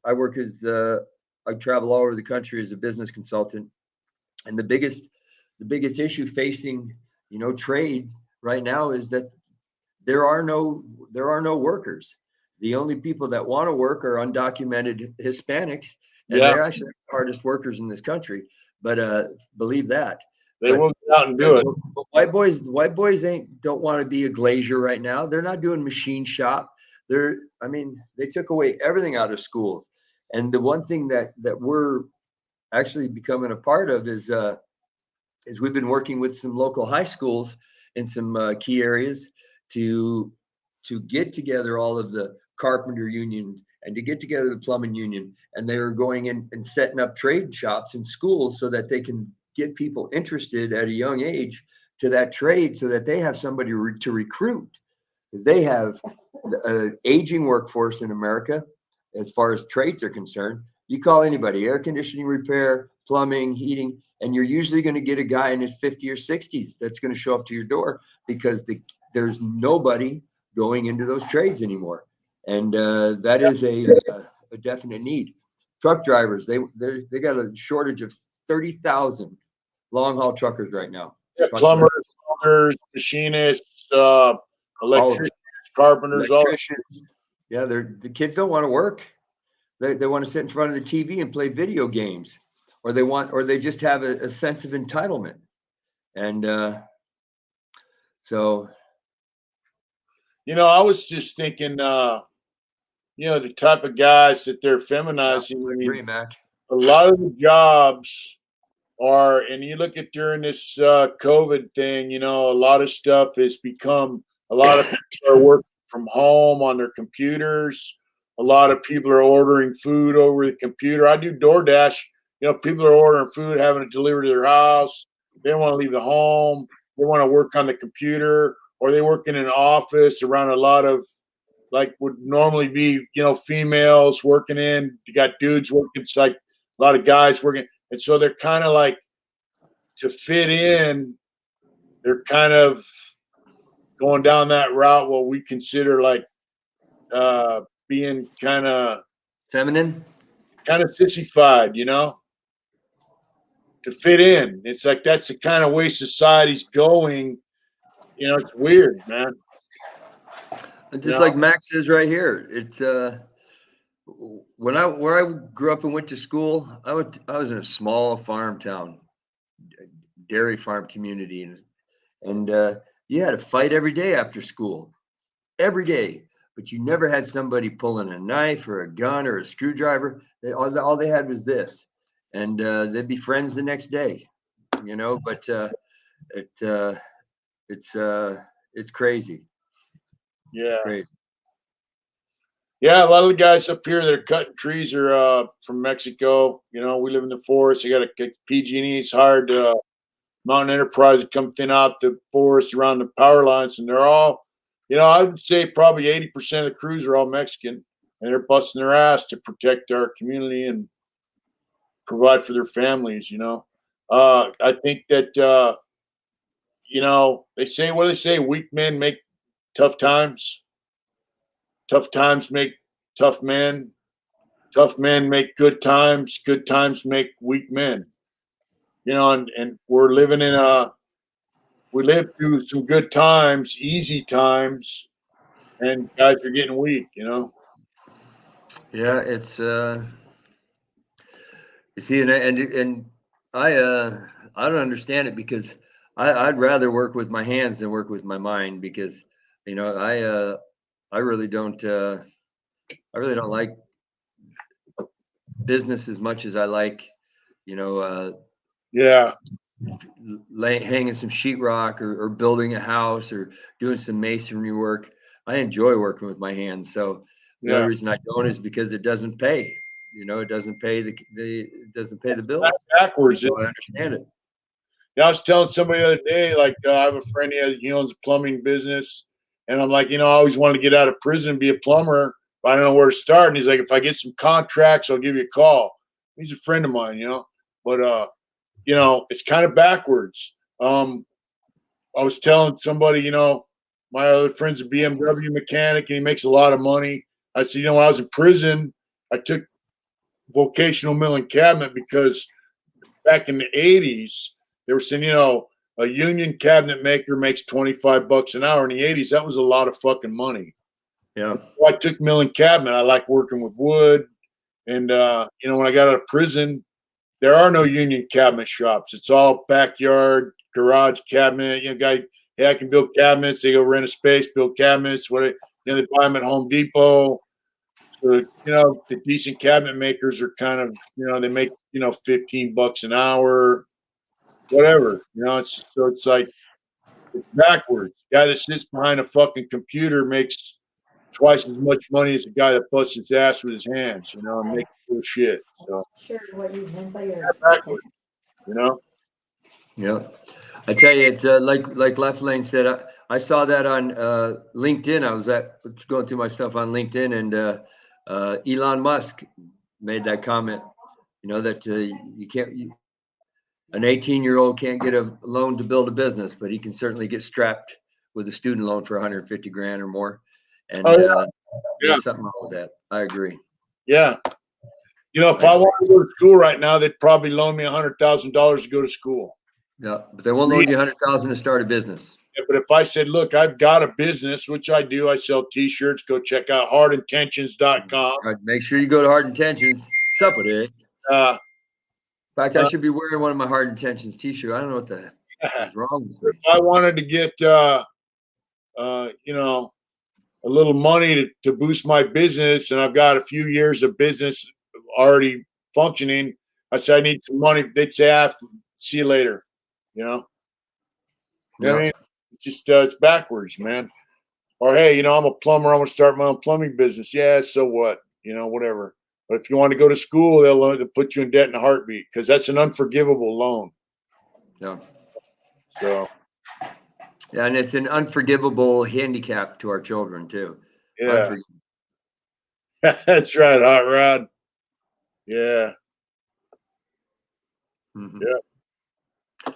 I work as I travel all over the country as a business consultant, and the biggest issue facing, you know, trade right now is that there are no workers. The only people that want to work are undocumented Hispanics, and Yeah. they're actually the hardest workers in this country. But believe that. They But- will get out and do it. But white boys don't want to be a glazier right now. They're not doing machine shop. They took away everything out of schools. And the one thing that we're actually becoming a part of is we've been working with some local high schools in some key areas to get together all of the carpenter union and to get together the plumbing union. And they are going in and setting up trade shops in schools so that they can get people interested at a young age to that trade so that they have somebody to recruit. Because they have an aging workforce in America as far as trades are concerned. You call anybody, air conditioning repair, plumbing, heating, and you're usually going to get a guy in his 50s or 60s that's going to show up to your door because there's nobody going into those trades anymore. And that is a definite need. Truck drivers, they got a shortage of 30,000 long haul truckers right now. Yeah, plumbers, machinists, electricians, carpenters, Electricians. Yeah, the kids don't want to work. They want to sit in front of the TV and play video games, or they just have a sense of entitlement. And so, you know, I was just thinking, you know, the type of guys that they're feminizing. I agree, Mac. A lot of the jobs are, and you look at during this COVID thing, you know, a lot of stuff has become, a lot of people are working from home on their computers. A lot of people are ordering food over the computer. I do DoorDash. You know, people are ordering food, having it delivered to their house. They don't want to leave the home. They want to work on the computer, or they work in an office around a lot of, like, would normally be, you know, females working in. You got dudes working. It's like a lot of guys working. And so they're kind of like, to fit in, they're kind of going down that route, what we consider like being kind of Feminine. sissified, you know, to fit in. It's like that's the kind of way society's going. You know, it's weird, man. Just like Max says right here, it's where I grew up and went to school, I was in a small farm town, dairy farm community, and you had to fight every day after school, every day. But you never had somebody pulling a knife or a gun or a screwdriver. All they had was this, and they'd be friends the next day, you know. But it's crazy. Yeah. Crazy. Yeah, a lot of the guys up here that are cutting trees are from Mexico. You know, we live in the forest. You got to get PG&E's hired Mountain Enterprise to come thin out the forest around the power lines, and they're all, you know, I would say probably 80% of the crews are all Mexican, and they're busting their ass to protect our community and provide for their families. You know, I think that you know, they say, what do they say? Weak men make tough times. Tough times make tough men. Tough men make good times. Good times make weak men. You know, and we're living in we lived through some good times, easy times, and guys are getting weak, you know? Yeah, it's you see, and I don't understand it because I'd rather work with my hands than work with my mind because, you know, I really don't like business as much as I like, you know, Yeah. hanging some sheetrock or building a house or doing some masonry work. I enjoy working with my hands. So the only reason I don't is because it doesn't pay. You know, it doesn't pay it doesn't pay the bills. That's backwards. So I understand it. Yeah, I was telling somebody the other day, like I have a friend, he owns a plumbing business, and I'm like, I always wanted to get out of prison and be a plumber, but I don't know where to start. And he's like, if I get some contracts, I'll give you a call. He's a friend of mine, but it's kind of backwards. I was telling somebody, my other friend's a BMW mechanic and he makes a lot of money. I said, when I was in prison, I took vocational milling cabinet because back in the 80s, they were saying, a union cabinet maker makes $25 an hour. In the 80s, that was a lot of fucking money. Yeah. So I took milling cabinet. I like working with wood. And, when I got out of prison, there are no union cabinet shops. It's all backyard, garage cabinet. Hey, I can build cabinets. They go rent a space, build cabinets. They buy them at Home Depot. So, the decent cabinet makers are kind of, they make, $15 an hour, whatever. It's like, it's backwards. The guy that sits behind a fucking computer makes twice as much money as the guy that busts his ass with his hands, and makes cool shit. So, Sure, what you meant by your. backwards, Yeah. I tell you, it's like Left Lane said, I saw that on LinkedIn. I was going through my stuff on LinkedIn, and Elon Musk made that comment, that you can't, an 18-year-old can't get a loan to build a business, but he can certainly get strapped with a student loan for 150 grand or more. And Yeah. there's something wrong with that. I agree. Yeah. If I wanted to go to school right now, they'd probably loan me $100,000 to go to school. Yeah, but they won't loan you 100,000 to start a business. Yeah, but if I said, look, I've got a business, which I do, I sell T-shirts. Go check out hardintentions.com. All right, make sure you go to Hard Intentions. Sup with it. Uh, In fact, I should be wearing one of my Hard Intentions T-shirts. I don't know what the heck is wrong with me. if I wanted to get, a little money to boost my business, and I've got a few years of business already functioning, I said I need some money. They'd say, see you later. You know what I mean? It's just it's backwards, man. Or hey, I'm a plumber. I want to start my own plumbing business. Yeah, so what? Whatever. But if you want to go to school, they'll put you in debt in a heartbeat because that's an unforgivable loan. Yeah. So. Yeah, and it's an unforgivable handicap to our children too. Yeah. That's right, Hot Rod. Yeah. Mm-hmm. Yeah.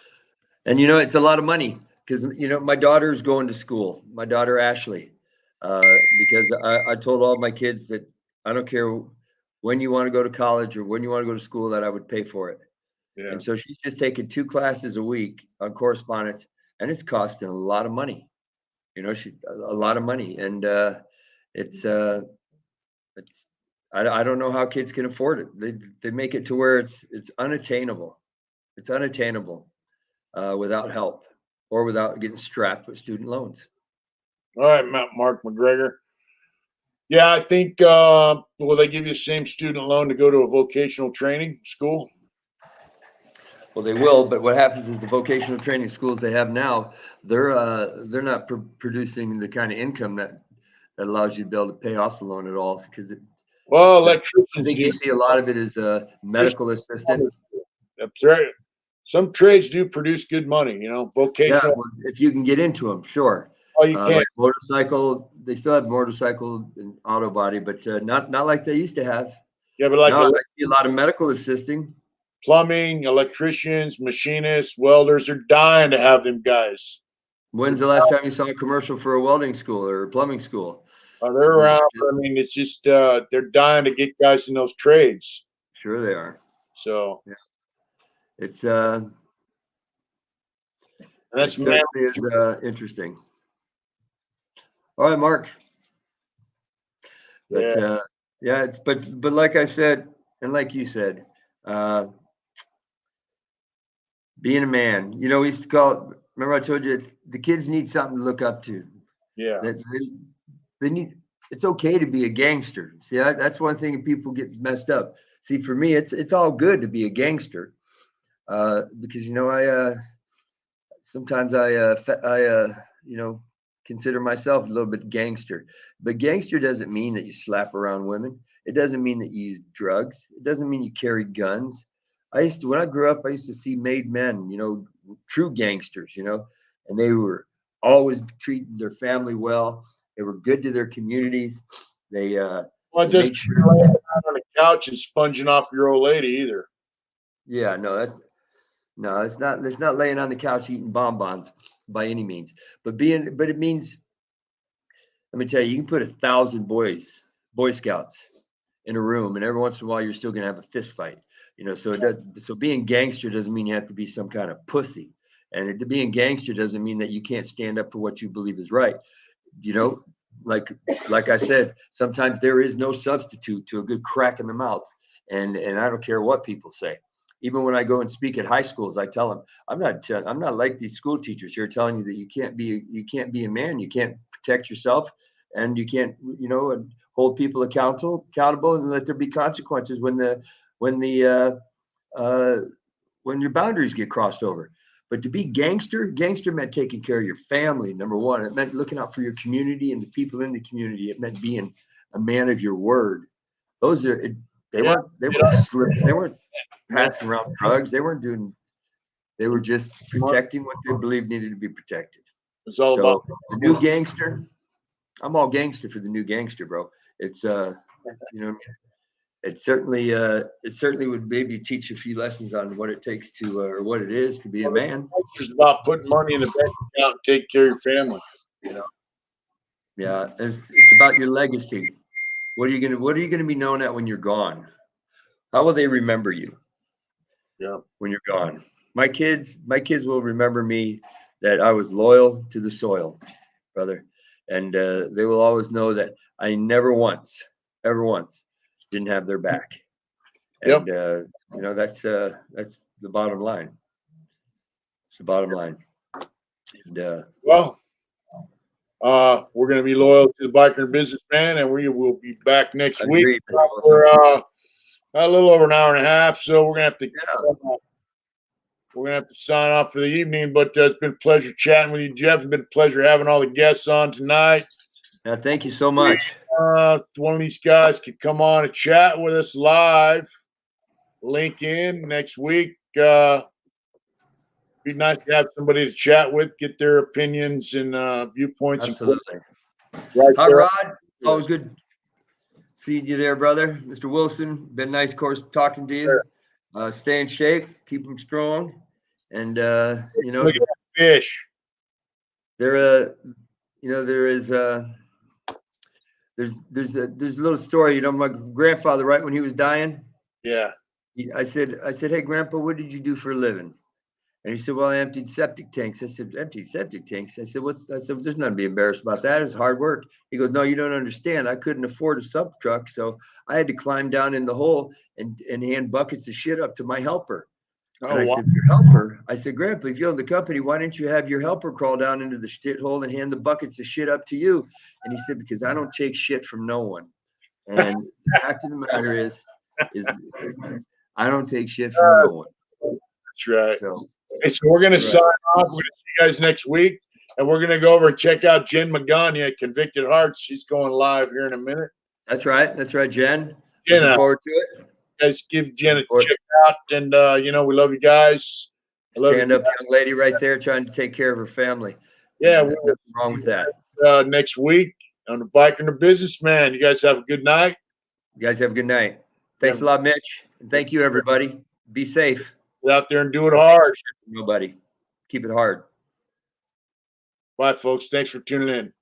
And it's a lot of money because my daughter's going to school. My daughter Ashley, because I told all my kids that I don't care when you want to go to college or when you want to go to school, that I would pay for it. Yeah. And so she's just taking 2 classes a week on correspondence, and it's costing a lot of money. She's a lot of money, and I don't know how kids can afford it. They make it to where it's unattainable. It's unattainable without help or without getting strapped with student loans. All right, Mark McGregor. Yeah, I think will they give you the same student loan to go to a vocational training school? Well, they will, but what happens is the vocational training schools they have now, they're not producing the kind of income that allows you to be able to pay off the loan at all. Because electricians. I think you see a lot of it as a medical assistant. That's right. Some trades do produce good money, vocational. Yeah, well, if you can get into them, sure. Oh, you can. Like motorcycle, they still have motorcycle and auto body, but not like they used to have. Yeah, but like now, I see a lot of medical assisting. Plumbing, electricians, machinists, welders are dying to have them guys. When's the last time you saw a commercial for a welding school or a plumbing school? They're around. I mean, it's just they're dying to get guys in those trades. Sure they are. So yeah. It's and that's interesting. All right, Mark. But but like I said, and like you said, being a man, we used to call it. Remember, I told you the kids need something to look up to. Yeah. They need. It's okay to be a gangster. See, that's one thing people get messed up. See, for me, it's all good to be a gangster, because I sometimes I consider myself a little bit gangster. But gangster doesn't mean that you slap around women. It doesn't mean that you use drugs. It doesn't mean you carry guns. When I grew up, I used to see made men, true gangsters, and they were always treating their family well. They were good to their communities. They Well, they just made sure. laying down on the couch and sponging off your old lady either. Yeah, no, it's not laying on the couch eating bonbons by any means. But it means, let me tell you, you can put 1,000 Boy Scouts in a room, and every once in a while you're still gonna have a fist fight. So being gangster doesn't mean you have to be some kind of pussy. And being gangster doesn't mean that you can't stand up for what you believe is right. Like I said, sometimes there is no substitute to a good crack in the mouth. And I don't care what people say. Even when I go and speak at high schools, I tell them, I'm not like these school teachers here telling you that you can't be a man, you can't protect yourself, and you can't, and hold people accountable, and let there be consequences when your boundaries get crossed over. But to be gangster meant taking care of your family, number one. It meant looking out for your community and the people in the community. It meant being a man of your word. They weren't passing around drugs. They were just protecting what they believed needed to be protected. It's all about The new gangster. I'm all gangster for the new gangster, bro. It's it certainly would maybe teach a few lessons on what it takes to or what it is to be a man. it's about putting money in the bank account and take care of your family. Yeah, it's about your legacy. What are you gonna be known at when you're gone? How will they remember you? Yeah. When you're gone. My kids will remember me that I was loyal to the soil, brother. And they will always know that I never once didn't have their back. And that's the bottom line. It's the bottom line. And we're going to be loyal to the Biker Businessman, and we will be back next week. agreed. For a little over an hour and a half, so we're going to have to sign off for the evening. But it's been a pleasure chatting with you, Jeff. It's been a pleasure having all the guests on tonight. Yeah, thank you so much. One of these guys could come on and chat with us live. Link in next week. Be nice to have somebody to chat with, get their opinions and viewpoints. Absolutely. Right Hi, there. Rod. Always good seeing you there, brother. Mr. Wilson, been nice, of course, talking to you. Stay in shape, keep them strong, and Look at that fish. there's a little story. My grandfather, right when he was dying, Yeah. I said, hey, Grandpa, what did you do for a living? And he said, well, I emptied septic tanks. I said, emptied septic tanks? I said, there's nothing to be embarrassed about that. It was hard work. He goes, no, you don't understand. I couldn't afford a sub truck, so I had to climb down in the hole and hand buckets of shit up to my helper. And I said, your helper? I said, Grandpa, if you own the company, why didn't you have your helper crawl down into the shit hole and hand the buckets of shit up to you? And he said, because I don't take shit from no one. And the fact of the matter is I don't take shit from no one. That's right. So we're going to sign off. We're going to see you guys next week. And we're going to go over and check out Jen Magana at Convicted Hearts. She's going live here in a minute. That's right, Jen. Jen, Looking forward to it. Guys, give Jen a check out. And, we love you guys. I love Stand up young lady right there trying to take care of her family. Yeah. There's nothing wrong with that. Next week on The Biker and the Businessman. You guys have a good night. You guys have a good night. Thanks a lot, Mitch. And thank you, everybody. Be safe. Get out there and do it hard. Nobody. Keep it hard. Bye, folks. Thanks for tuning in.